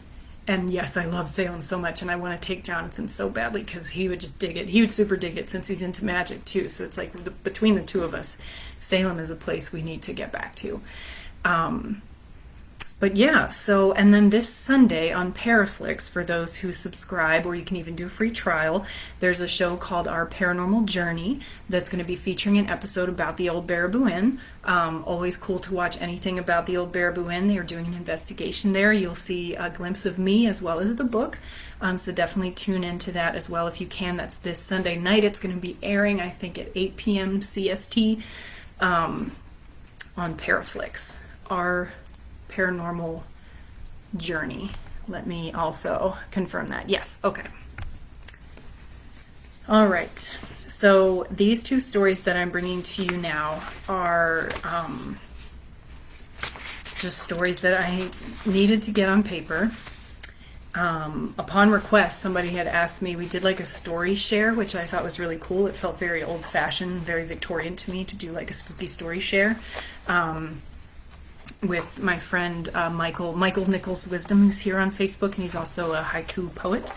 And yes, I love Salem so much, and I want to take Jonathan so badly because he would just dig it. He would super dig it since he's into magic too. So it's like between the two of us, Salem is a place we need to get back to. But yeah, so, and then this Sunday on Paraflix, for those who subscribe, or you can even do a free trial, there's a show called Our Paranormal Journey that's going to be featuring an episode about the old Baraboo Inn. Always cool to watch anything about the old Baraboo Inn. They are doing an investigation there. You'll see a glimpse of me as well as the book. So definitely tune into that as well if you can. That's this Sunday night. It's going to be airing, I think, at 8 p.m. CST on Paraflix. Our Paranormal Journey. Let me also confirm that. Yes, okay. All right. So these 2 stories that I'm bringing to you now are just stories that I needed to get on paper. Upon request, somebody had asked me, we did like a story share, which I thought was really cool. It felt very old-fashioned, very Victorian to me to do like a spooky story share. With my friend Michael Nichols Wisdom, who's here on Facebook, and he's also a haiku poet.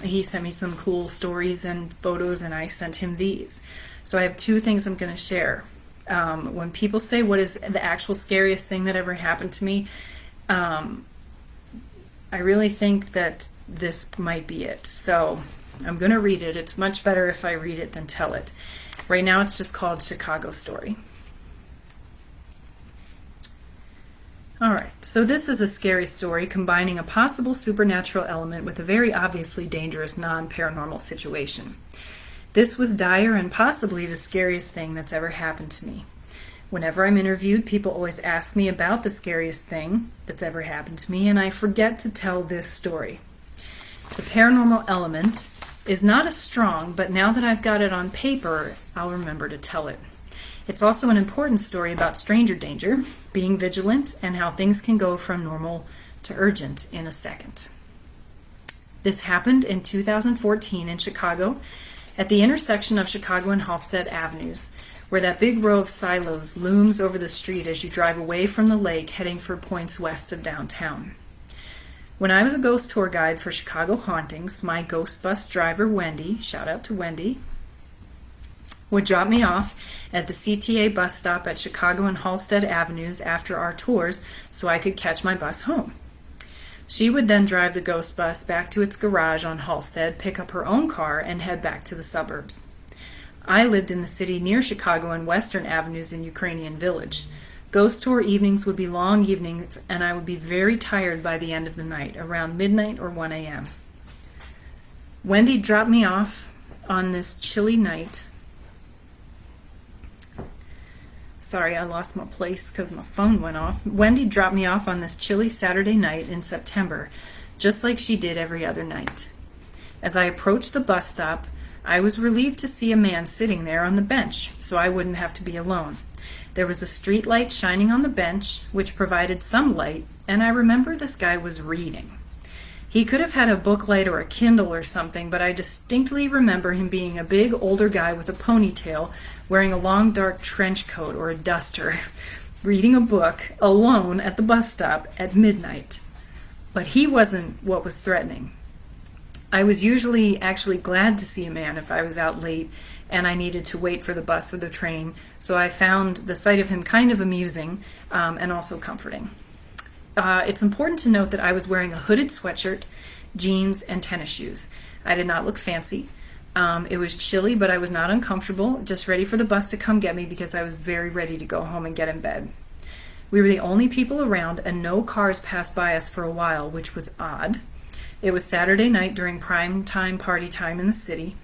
He sent me some cool stories and photos, and I sent him these. So I have 2 things I'm going to share. When people say, what is the actual scariest thing that ever happened to me, I really think that this might be it. So I'm going to read it. It's much better if I read it than tell it. Right now it's just called Chicago Story. Alright, so this is a scary story combining a possible supernatural element with a very obviously dangerous non-paranormal situation. This was dire and possibly the scariest thing that's ever happened to me. Whenever I'm interviewed, people always ask me about the scariest thing that's ever happened to me, and I forget to tell this story. The paranormal element is not as strong, but now that I've got it on paper, I'll remember to tell it. It's also an important story about stranger danger, being vigilant, and how things can go from normal to urgent in a second. This happened in 2014 in Chicago, at the intersection of Chicago and Halsted Avenues, where that big row of silos looms over the street as you drive away from the lake heading for points west of downtown. When I was a ghost tour guide for Chicago Hauntings, my ghost bus driver, Wendy, shout out to Wendy, would drop me off at the CTA bus stop at Chicago and Halsted Avenues after our tours so I could catch my bus home. She would then drive the ghost bus back to its garage on Halstead, pick up her own car, and head back to the suburbs. I lived in the city near Chicago on Western Avenues in Ukrainian Village. Ghost tour evenings would be long evenings, and I would be very tired by the end of the night, around midnight or 1 a.m. Wendy dropped me off on this chilly night. Sorry, I lost my place because my phone went off. Wendy dropped me off on this chilly Saturday night in September, just like she did every other night. As I approached the bus stop, I was relieved to see a man sitting there on the bench, so I wouldn't have to be alone. There was a street light shining on the bench, which provided some light, and I remember this guy was reading. He could have had a book light or a Kindle or something, but I distinctly remember him being a big older guy with a ponytail, wearing a long dark trench coat or a duster, reading a book alone at the bus stop at midnight. But he wasn't what was threatening. I was usually actually glad to see a man if I was out late and I needed to wait for the bus or the train, so I found the sight of him kind of amusing and also comforting. It's important to note that I was wearing a hooded sweatshirt, jeans, and tennis shoes. I did not look fancy. It was chilly, but I was not uncomfortable, just ready for the bus to come get me because I was very ready to go home and get in bed. We were the only people around, and no cars passed by us for a while, which was odd. It was Saturday night during prime time party time in the city.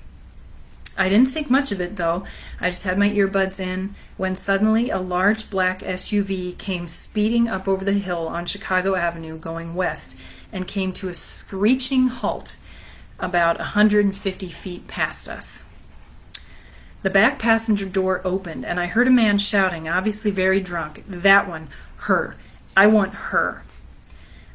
I didn't think much of it, though. I just had my earbuds in when suddenly a large black SUV came speeding up over the hill on Chicago Avenue going west and came to a screeching halt about 150 feet past us. The back passenger door opened, and I heard a man shouting, obviously very drunk, "That one, her. I want her."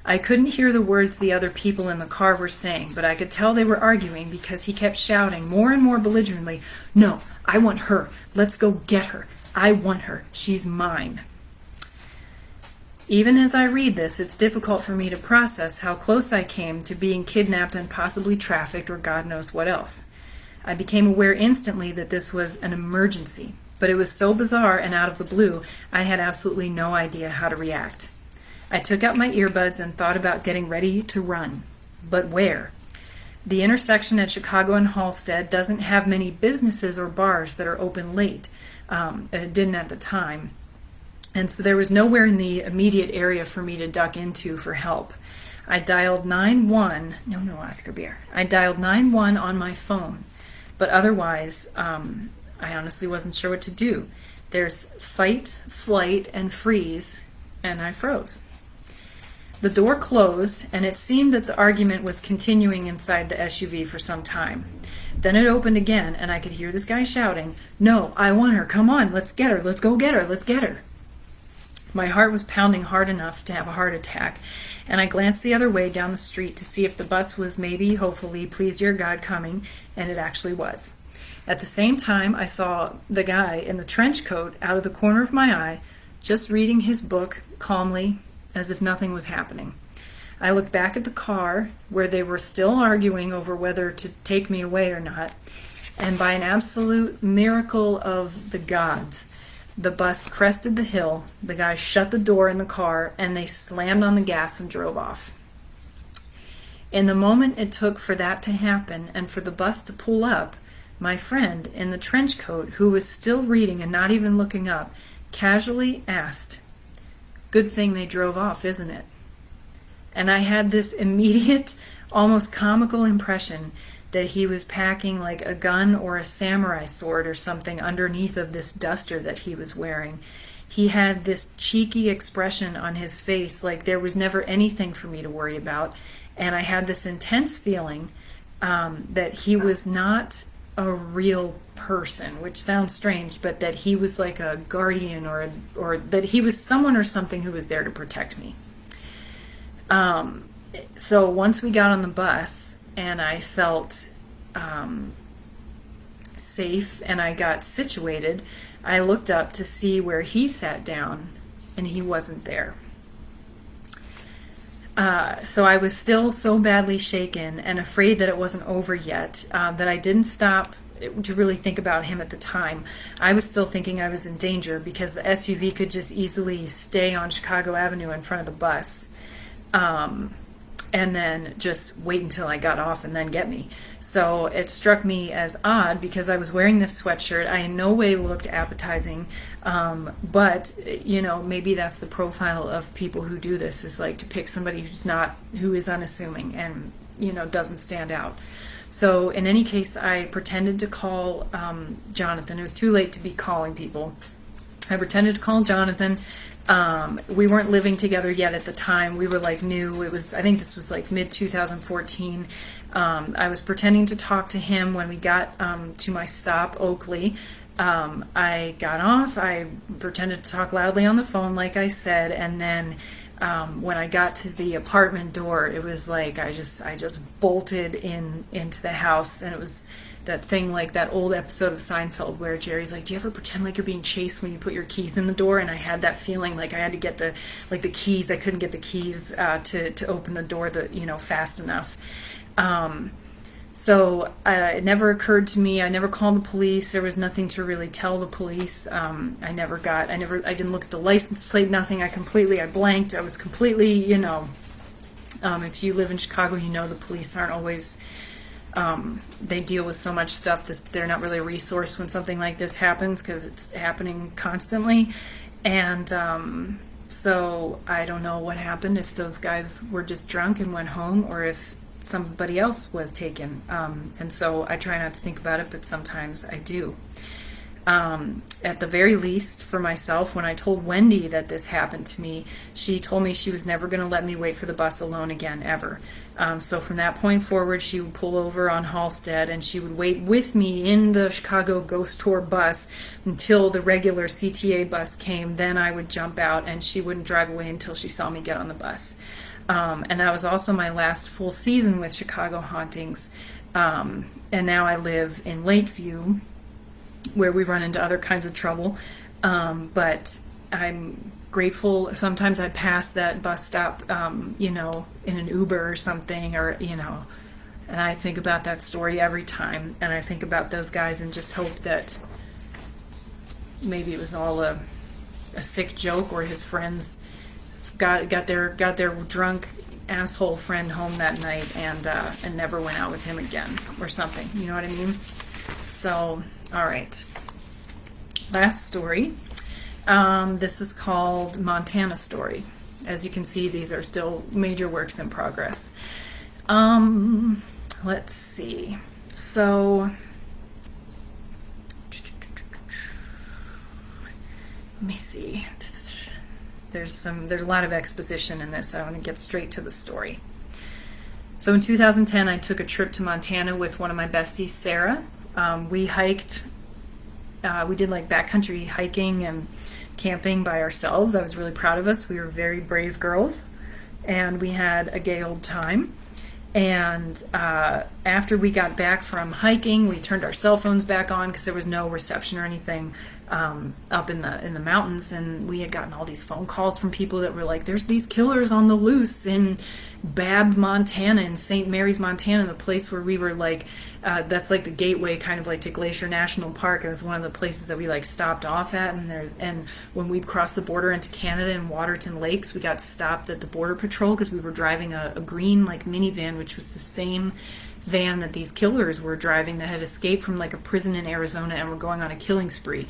I couldn't hear the words the other people in the car were saying, but I could tell they were arguing because he kept shouting more and more belligerently, "No, I want her. Let's go get her. I want her. She's mine." Even as I read this, it's difficult for me to process how close I came to being kidnapped and possibly trafficked or God knows what else. I became aware instantly that this was an emergency, but it was so bizarre and out of the blue, I had absolutely no idea how to react. I took out my earbuds and thought about getting ready to run. But where? The intersection at Chicago and Halstead doesn't have many businesses or bars that are open late. It didn't at the time. And so there was nowhere in the immediate area for me to duck into for help. I dialed 911. No, Oscar Beer. I dialed 911 on my phone. But otherwise, I honestly wasn't sure what to do. There's fight, flight, and freeze, and I froze. The door closed, and it seemed that the argument was continuing inside the SUV for some time. Then it opened again, and I could hear this guy shouting, "No, I want her. Come on, let's get her. Let's go get her. Let's get her." My heart was pounding hard enough to have a heart attack, and I glanced the other way down the street to see if the bus was maybe, hopefully, please dear God, coming, and it actually was. At the same time, I saw the guy in the trench coat out of the corner of my eye, just reading his book calmly, as if nothing was happening. I looked back at the car, where they were still arguing over whether to take me away or not, and by an absolute miracle of the gods, the bus crested the hill, the guy shut the door in the car, and they slammed on the gas and drove off. In the moment it took for that to happen and for the bus to pull up, my friend in the trench coat, who was still reading and not even looking up, casually asked, "Good thing they drove off, isn't it?" And I had this immediate, almost comical impression that he was packing like a gun or a samurai sword or something underneath of this duster that he was wearing. He had this cheeky expression on his face like there was never anything for me to worry about, and I had this intense feeling that he was not a real person, which sounds strange, but that he was like a guardian or that he was someone or something who was there to protect me. So once we got on the bus and I felt safe and I got situated, I looked up to see where he sat down and he wasn't there. So I was still so badly shaken and afraid that it wasn't over yet that I didn't stop to really think about him at the time. I was still thinking I was in danger because the SUV could just easily stay on Chicago Avenue in front of the bus. and then just wait until I got off and then get me. So it struck me as odd because I was wearing this sweatshirt. I in no way looked appetizing, but you know, maybe that's the profile of people who do this, is like to pick somebody who is unassuming and, you know, doesn't stand out. So in any case, I pretended to call Jonathan. It was too late to be calling people. I pretended to call Jonathan. We weren't living together yet at the time. We were like new. I think this was like mid 2014. I was pretending to talk to him when we got to my stop, Oakley. I got off. I pretended to talk loudly on the phone, like I said, and then when I got to the apartment door, it was like I just bolted into the house, and it was that thing like that old episode of Seinfeld where Jerry's like, "Do you ever pretend like you're being chased when you put your keys in the door?" And I had that feeling like I had to get the keys. I couldn't get the keys to open the door fast enough. So it never occurred to me. I never called the police. There was nothing to really tell the police. I didn't look at the license plate, nothing. I blanked. I was completely, if you live in Chicago, you know the police aren't always, they deal with so much stuff that they're not really a resource when something like this happens because it's happening constantly. And so I don't know what happened, if those guys were just drunk and went home, or if somebody else was taken, and so I try not to think about it, but sometimes I do. At the very least, for myself, when I told Wendy that this happened to me, she told me she was never going to let me wait for the bus alone again, ever. So from that point forward, she would pull over on Halstead, and she would wait with me in the Chicago Ghost Tour bus until the regular CTA bus came. Then I would jump out, and she wouldn't drive away until she saw me get on the bus. And that was also my last full season with Chicago Hauntings. And now I live in Lakeview, where we run into other kinds of trouble. But I'm grateful. Sometimes I pass that bus stop, in an Uber or something, or, and I think about that story every time. And I think about those guys and just hope that maybe it was all a sick joke, or his friends got their drunk asshole friend home that night and never went out with him again, or something. You know what I mean? So, all right. Last story. This is called Montana Story. As you can see, these are still major works in progress. Let's see. So, let me see. There's a lot of exposition in this. I want to get straight to the story. So in 2010, I took a trip to Montana with one of my besties, Sarah. We hiked. We did like backcountry hiking and camping by ourselves. I was really proud of us. We were very brave girls, and we had a gay old time. And after we got back from hiking, we turned our cell phones back on because there was no reception or anything up in the mountains, and we had gotten all these phone calls from people that were like, "There's these killers on the loose in Babb, Montana, in St. Mary's, Montana," the place where we were like, that's like the gateway kind of like to Glacier National Park. It was one of the places that we like stopped off at, and when we'd crossed the border into Canada in Waterton Lakes, we got stopped at the Border Patrol because we were driving a green like minivan, which was the same van that these killers were driving, that had escaped from like a prison in Arizona and were going on a killing spree.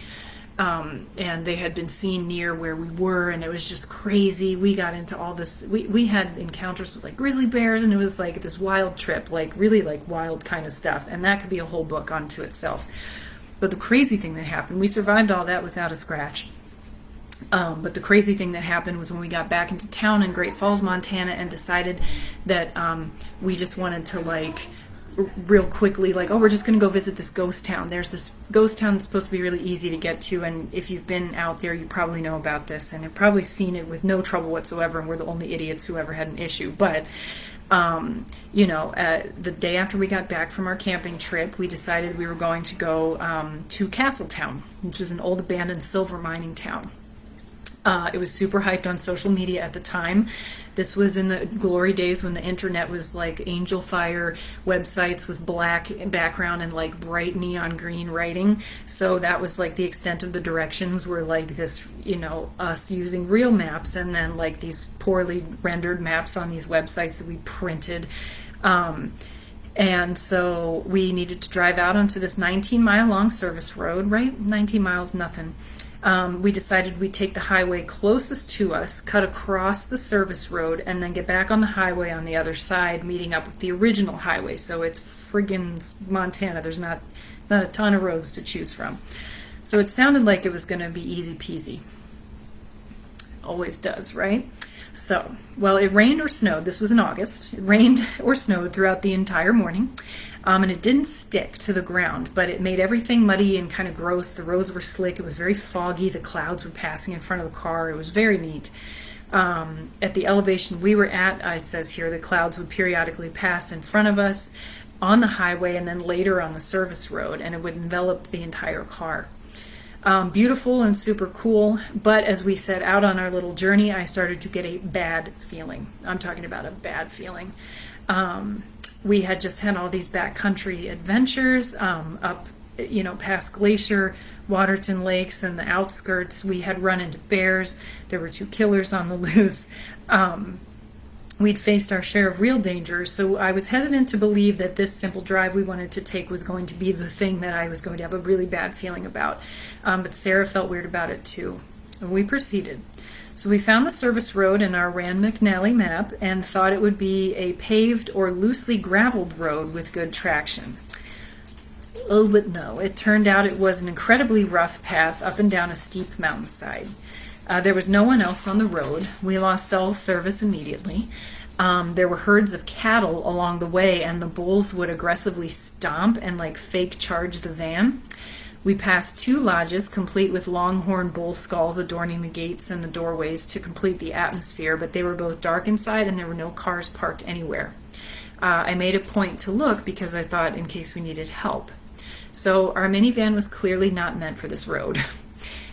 And they had been seen near where we were, and it was just crazy. We got into all this. We had encounters with like grizzly bears, and it was like this wild trip, like really like wild kind of stuff. And that could be a whole book unto itself. But the crazy thing that happened, we survived all that without a scratch. But the crazy thing that happened was when we got back into town in Great Falls, Montana, and decided that we just wanted to like real quickly, like, oh, we're just going to go visit this ghost town. There's this ghost town that's supposed to be really easy to get to, and if you've been out there, you probably know about this, and have probably seen it with no trouble whatsoever, and we're the only idiots who ever had an issue. But, the day after we got back from our camping trip, we decided we were going to go to Castletown, which is an old abandoned silver mining town. It was super hyped on social media at the time. This was in the glory days when the internet was like angel fire websites with black background and like bright neon green writing. So that was like the extent of the directions were like this, you know, us using real maps and then like these poorly rendered maps on these websites that we printed. And so we needed to drive out onto this 19-mile long service road, right? 19 miles, nothing. We decided we'd take the highway closest to us, cut across the service road, and then get back on the highway on the other side, meeting up with the original highway. So it's friggin' Montana. There's not a ton of roads to choose from. So it sounded like it was going to be easy peasy. Always does, right? So, well, it rained or snowed. This was in August. It rained or snowed throughout the entire morning. And it didn't stick to the ground, but it made everything muddy and kind of gross. The roads were slick. It was very foggy. The clouds were passing in front of the car. It was very neat. At the elevation we were at, it says here, the clouds would periodically pass in front of us on the highway and then later on the service road, and it would envelop the entire car. Beautiful and super cool, but as we set out on our little journey, I started to get a bad feeling. I'm talking about a bad feeling. We had just had all these backcountry adventures up, you know, past Glacier, Waterton Lakes, and the outskirts. We had run into bears. There were 2 killers on the loose. We'd faced our share of real dangers, so I was hesitant to believe that this simple drive we wanted to take was going to be the thing that I was going to have a really bad feeling about. But Sarah felt weird about it too. And we proceeded. So we found the service road in our Rand McNally map and thought it would be a paved or loosely graveled road with good traction. Oh, but no, it turned out it was an incredibly rough path up and down a steep mountainside. There was no one else on the road. We lost cell service immediately. There were herds of cattle along the way, and the bulls would aggressively stomp and like fake charge the van. We passed 2 lodges complete with longhorn bull skulls adorning the gates and the doorways to complete the atmosphere, but they were both dark inside and there were no cars parked anywhere. I made a point to look because I thought in case we needed help. So our minivan was clearly not meant for this road.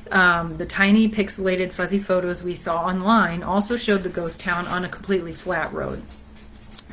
The tiny pixelated fuzzy photos we saw online also showed the ghost town on a completely flat road.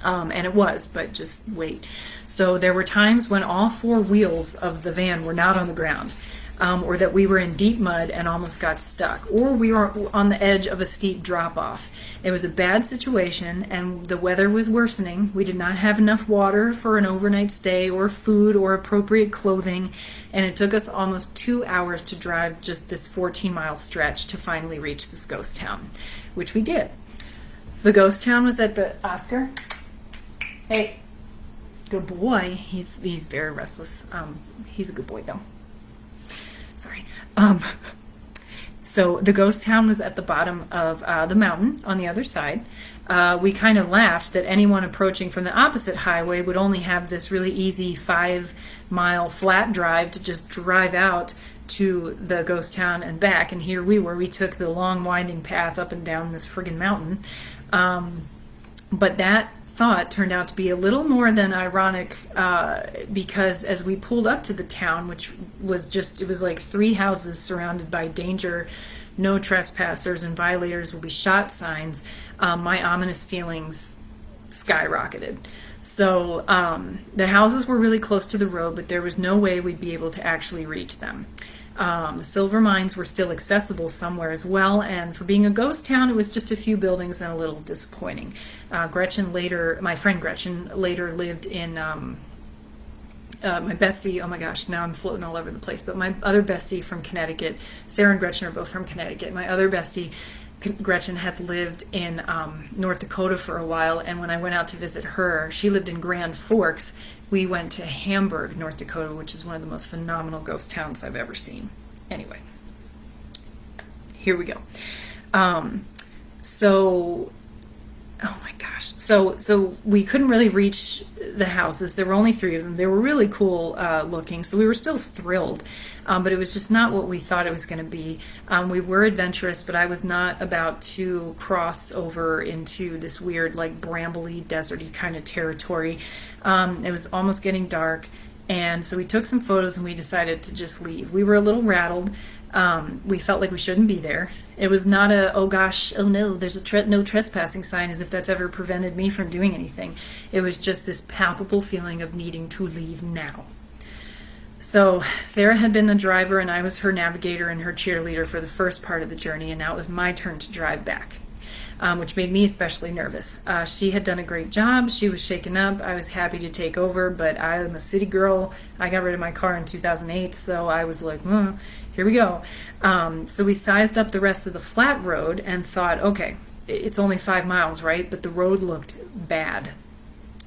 And it was, but just wait. So there were times when all 4 wheels of the van were not on the ground, or that we were in deep mud and almost got stuck, or we were on the edge of a steep drop-off. It was a bad situation, and the weather was worsening. We did not have enough water for an overnight stay, or food, or appropriate clothing, and it took us almost 2 hours to drive just this 14-mile stretch to finally reach this ghost town, which we did. The ghost town was at the Oscar. Hey, good boy. He's very restless. He's a good boy though. Sorry. So the ghost town was at the bottom of the mountain on the other side. We kind of laughed that anyone approaching from the opposite highway would only have this really easy 5-mile flat drive to just drive out to the ghost town and back. And here we were. We took the long winding path up and down this friggin' mountain. But that thought turned out to be a little more than ironic, because as we pulled up to the town, which was it was like 3 houses surrounded by danger, no trespassers and violators will be shot signs, my ominous feelings skyrocketed. So the houses were really close to the road, but there was no way we'd be able to actually reach them. The silver mines were still accessible somewhere as well, and for being a ghost town, it was just a few buildings and a little disappointing. My friend Gretchen later lived in, my bestie, oh my gosh, now I'm floating all over the place, but my other bestie from Connecticut, Sarah and Gretchen are both from Connecticut. My other bestie, Gretchen, had lived in North Dakota for a while, and when I went out to visit her, she lived in Grand Forks. We went to Hamburg, North Dakota, which is one of the most phenomenal ghost towns I've ever seen. Anyway, here we go. Oh my gosh. So we couldn't really reach the houses. There were only 3 of them. They were really cool looking, so we were still thrilled. But it was just not what we thought it was going to be. We were adventurous, but I was not about to cross over into this weird, like, brambly, deserty kind of territory. It was almost getting dark, and so we took some photos and we decided to just leave. We were a little rattled. We felt like we shouldn't be there. It was not a, oh gosh, oh no, there's a no trespassing sign, as if that's ever prevented me from doing anything. It was just this palpable feeling of needing to leave now. So Sarah had been the driver and I was her navigator and her cheerleader for the first part of the journey, and now it was my turn to drive back, which made me especially nervous. She had done a great job. She was shaken up. I was happy to take over, but I'm a city girl. I got rid of my car in 2008, so I was like, here we go. So we sized up the rest of the flat road and thought, okay, it's only 5 miles, right? But the road looked bad.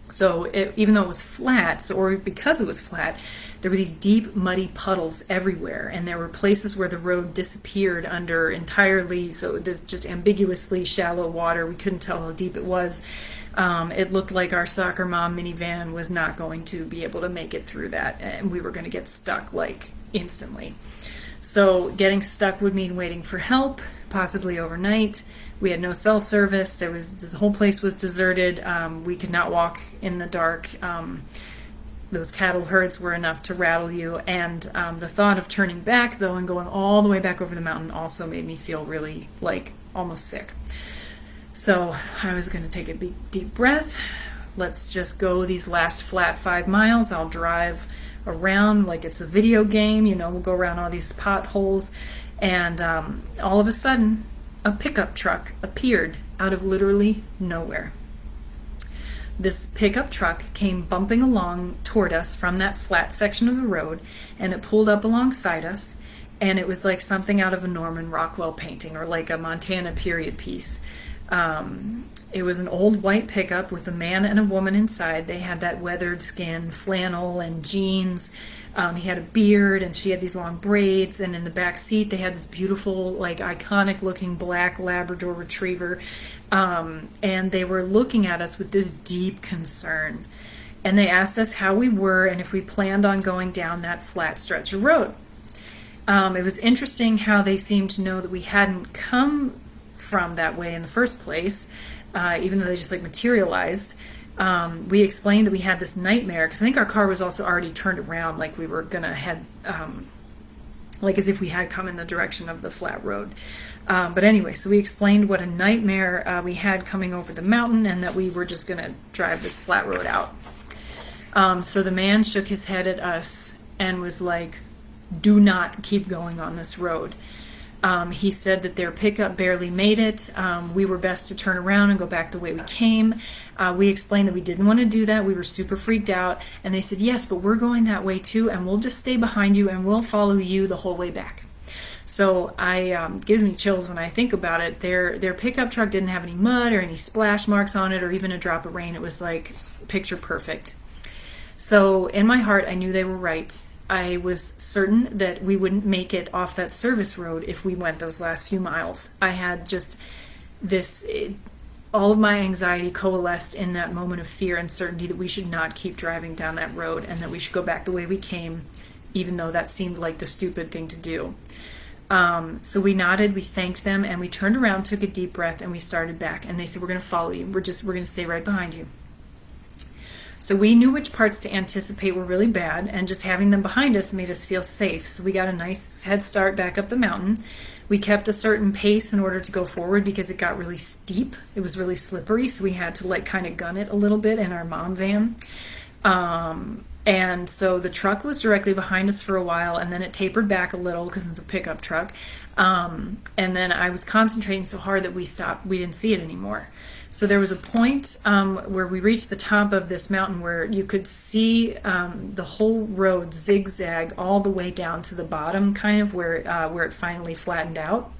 So even though it was flat, or because it was flat, there were these deep, muddy puddles everywhere, and there were places where the road disappeared under entirely, so there's just ambiguously shallow water. We couldn't tell how deep it was. It looked like our soccer mom minivan was not going to be able to make it through that, and we were going to get stuck like instantly. So getting stuck would mean waiting for help, possibly overnight. We had no cell service. The whole place was deserted. We could not walk in the dark. Those cattle herds were enough to rattle you. And the thought of turning back, though, and going all the way back over the mountain also made me feel really, like, almost sick. So I was going to take a big, deep breath. Let's just go these last flat 5 miles. I'll drive around like it's a video game. We'll go around all these potholes. And all of a sudden, a pickup truck appeared out of literally nowhere. This pickup truck came bumping along toward us from that flat section of the road, and it pulled up alongside us, and it was like something out of a Norman Rockwell painting or like a Montana period piece. It was an old white pickup with a man and a woman inside. They had that weathered skin, flannel, and jeans. He had a beard, and she had these long braids. And in the back seat, they had this beautiful, like, iconic-looking black Labrador Retriever. And they were looking at us with this deep concern. And they asked us how we were and if we planned on going down that flat stretch of road. It was interesting how they seemed to know that we hadn't come from that way in the first place, even though they just like materialized. We explained that we had this nightmare because I think our car was also already turned around, like we were gonna head, like as if we had come in the direction of the flat road. But anyway, so we explained what a nightmare we had coming over the mountain, and that we were just gonna drive this flat road out. So the man shook his head at us and was like, "Do not keep going on this road." He said that their pickup barely made it. We were best to turn around and go back the way we came. We explained that we didn't want to do that. We were super freaked out. And they said, yes, but we're going that way too, and we'll just stay behind you and we'll follow you the whole way back. So gives me chills when I think about it. Their pickup truck didn't have any mud or any splash marks on it or even a drop of rain. It was like picture perfect. So in my heart, I knew they were right. I was certain that we wouldn't make it off that service road if we went those last few miles. I had just all of my anxiety coalesced in that moment of fear and certainty that we should not keep driving down that road and that we should go back the way we came, even though that seemed like the stupid thing to do. So we nodded, we thanked them, and we turned around, took a deep breath, and we started back. And they said, we're going to follow you. We're going to stay right behind you. So we knew which parts to anticipate were really bad, and just having them behind us made us feel safe. So we got a nice head start back up the mountain. We kept a certain pace in order to go forward because it got really steep. It was really slippery, so we had to like kind of gun it a little bit in our mom van. And so the truck was directly behind us for a while, and then it tapered back a little because it's a pickup truck. And then I was concentrating so hard that we stopped. We didn't see it anymore. So there was a point where we reached the top of this mountain where you could see the whole road zigzag all the way down to the bottom, kind of where it finally flattened out.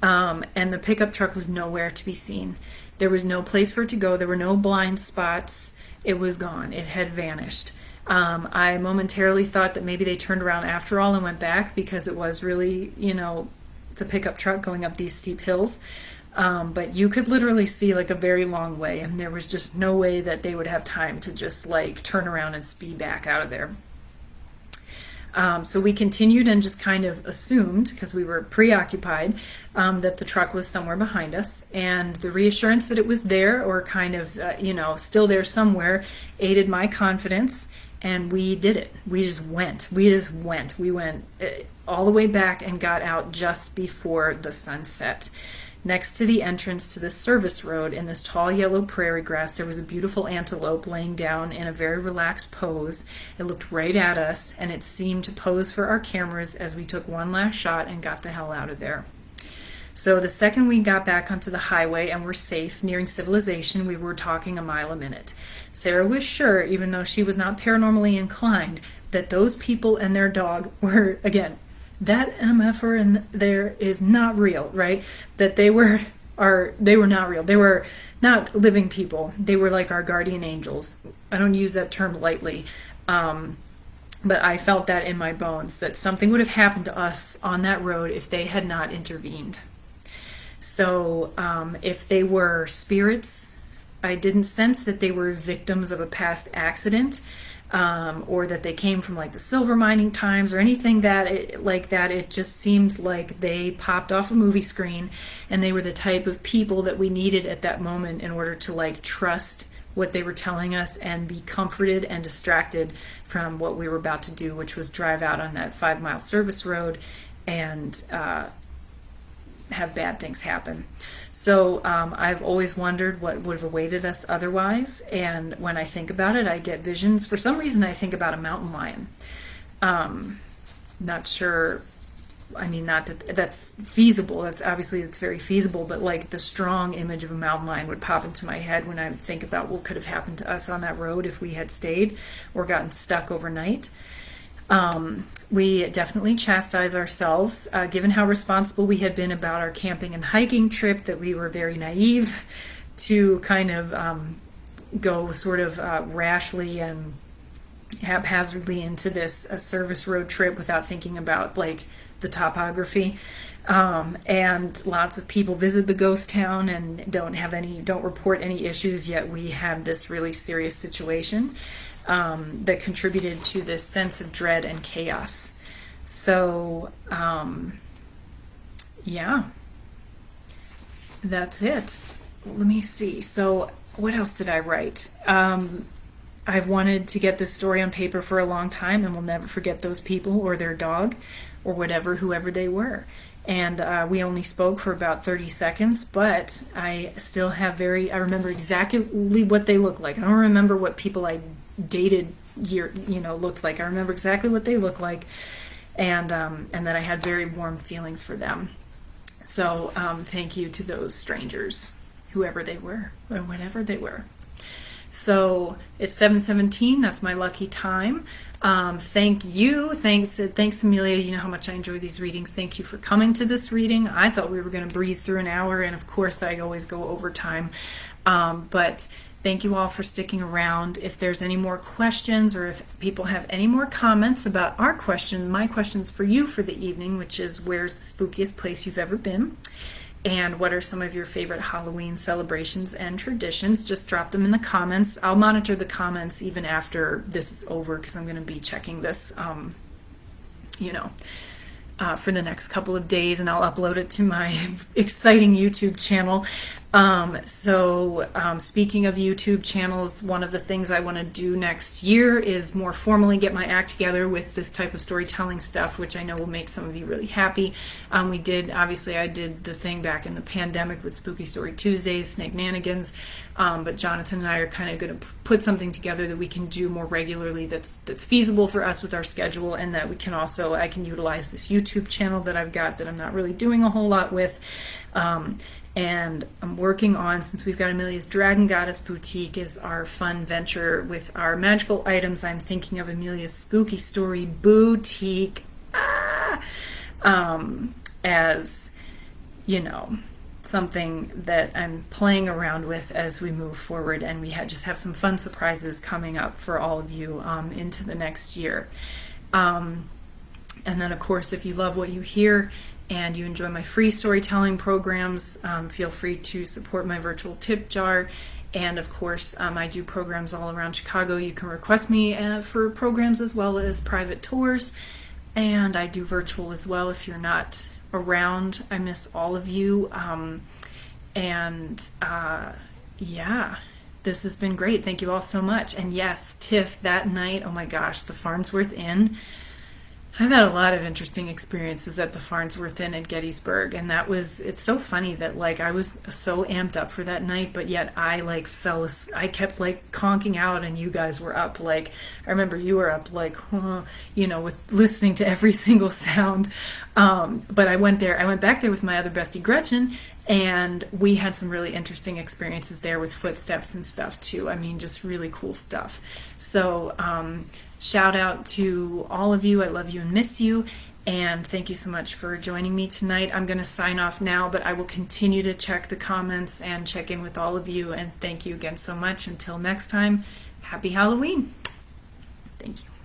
And the pickup truck was nowhere to be seen. There was no place for it to go. There were no blind spots. It was gone. It had vanished. I momentarily thought that maybe they turned around after all and went back because it was really, it's a pickup truck going up these steep hills. But you could literally see like a very long way, and there was just no way that they would have time to just like turn around and speed back out of there. So we continued and just kind of assumed, because we were preoccupied, that the truck was somewhere behind us, and the reassurance that it was there or kind of, still there somewhere aided my confidence. And we did it. We just went. We went all the way back and got out just before the sunset. Next to the entrance to the service road in this tall yellow prairie grass, there was a beautiful antelope laying down in a very relaxed pose. It looked right at us, and it seemed to pose for our cameras as we took one last shot and got the hell out of there. So the second we got back onto the highway and were safe, nearing civilization, we were talking a mile a minute. Sarah was sure, even though she was not paranormally inclined, that those people and their dog were, again, that MFer in there is not real, right? That they were not real. They were not living people. They were like our guardian angels. I don't use that term lightly. But I felt that in my bones, that something would have happened to us on that road if they had not intervened. So if they were spirits, I didn't sense that they were victims of a past accident, or that they came from like the silver mining times or anything like that. It just seemed like they popped off a movie screen, and they were the type of people that we needed at that moment in order to like trust what they were telling us and be comforted and distracted from what we were about to do, which was drive out on that 5-mile service road and have bad things happen. So I've always wondered what would have awaited us otherwise, and when I think about it, I get visions. For some reason, I think about a mountain lion. Not sure, I mean, not that that's feasible, it's very feasible, but like the strong image of a mountain lion would pop into my head when I think about what could have happened to us on that road if we had stayed or gotten stuck overnight. We definitely chastise ourselves, given how responsible we had been about our camping and hiking trip, that we were very naive to kind of go sort of rashly and haphazardly into this service road trip without thinking about like the topography. And lots of people visit the ghost town and don't report any issues, yet we had this really serious situation that contributed to this sense of dread and chaos. So, yeah, that's it. Let me see. So, what else did I write? I've wanted to get this story on paper for a long time, and will never forget those people or their dog or whoever they were. And we only spoke for about 30 seconds, but I still have I remember exactly what they looked like. I don't remember what people I dated looked like. I remember exactly what they looked like, and that I had very warm feelings for them. So thank you to those strangers, whoever they were or whatever they were. So it's 7:17. That's my lucky time. Thank you. Thanks, Amelia. You know how much I enjoy these readings. Thank you for coming to this reading. I thought we were going to breeze through an hour, and of course I always go over time. But thank you all for sticking around. If there's any more questions, or if people have any more comments about my questions for you for the evening, which is, where's the spookiest place you've ever been? And what are some of your favorite Halloween celebrations and traditions? Just drop them in the comments. I'll monitor the comments even after this is over, because I'm going to be checking this, for the next couple of days, and I'll upload it to my exciting YouTube channel. Speaking of YouTube channels, one of the things I want to do next year is more formally get my act together with this type of storytelling stuff, which I know will make some of you really happy. I did the thing back in the pandemic with Spooky Story Tuesdays, Snake Nanigans, but Jonathan and I are kind of going to put something together that we can do more regularly, that's feasible for us with our schedule, and that I can utilize this YouTube channel that I've got that I'm not really doing a whole lot with. And I'm working on, since we've got Amelia's Dragon Goddess Boutique is our fun venture with our magical items, I'm thinking of Amelia's Spooky Story Boutique as, something that I'm playing around with as we move forward, and we just have some fun surprises coming up for all of you into the next year. And then, of course, if you love what you hear and you enjoy my free storytelling programs, feel free to support my virtual tip jar. And of course, I do programs all around Chicago. You can request me for programs as well as private tours. And I do virtual as well if you're not around. I miss all of you. this has been great. Thank you all so much. And yes, Tiff, that night, oh my gosh, the Farnsworth Inn. I've had a lot of interesting experiences at the Farnsworth Inn at Gettysburg, and it's so funny that like I was so amped up for that night, but yet I like I kept like conking out, and you guys were up like, I remember you were up like, with listening to every single sound. But I went back there with my other bestie Gretchen, and we had some really interesting experiences there with footsteps and stuff too. I mean, just really cool stuff. So, shout out to all of you. I love you and miss you. And thank you so much for joining me tonight. I'm going to sign off now, but I will continue to check the comments and check in with all of you. And thank you again so much. Until next time, happy Halloween. Thank you.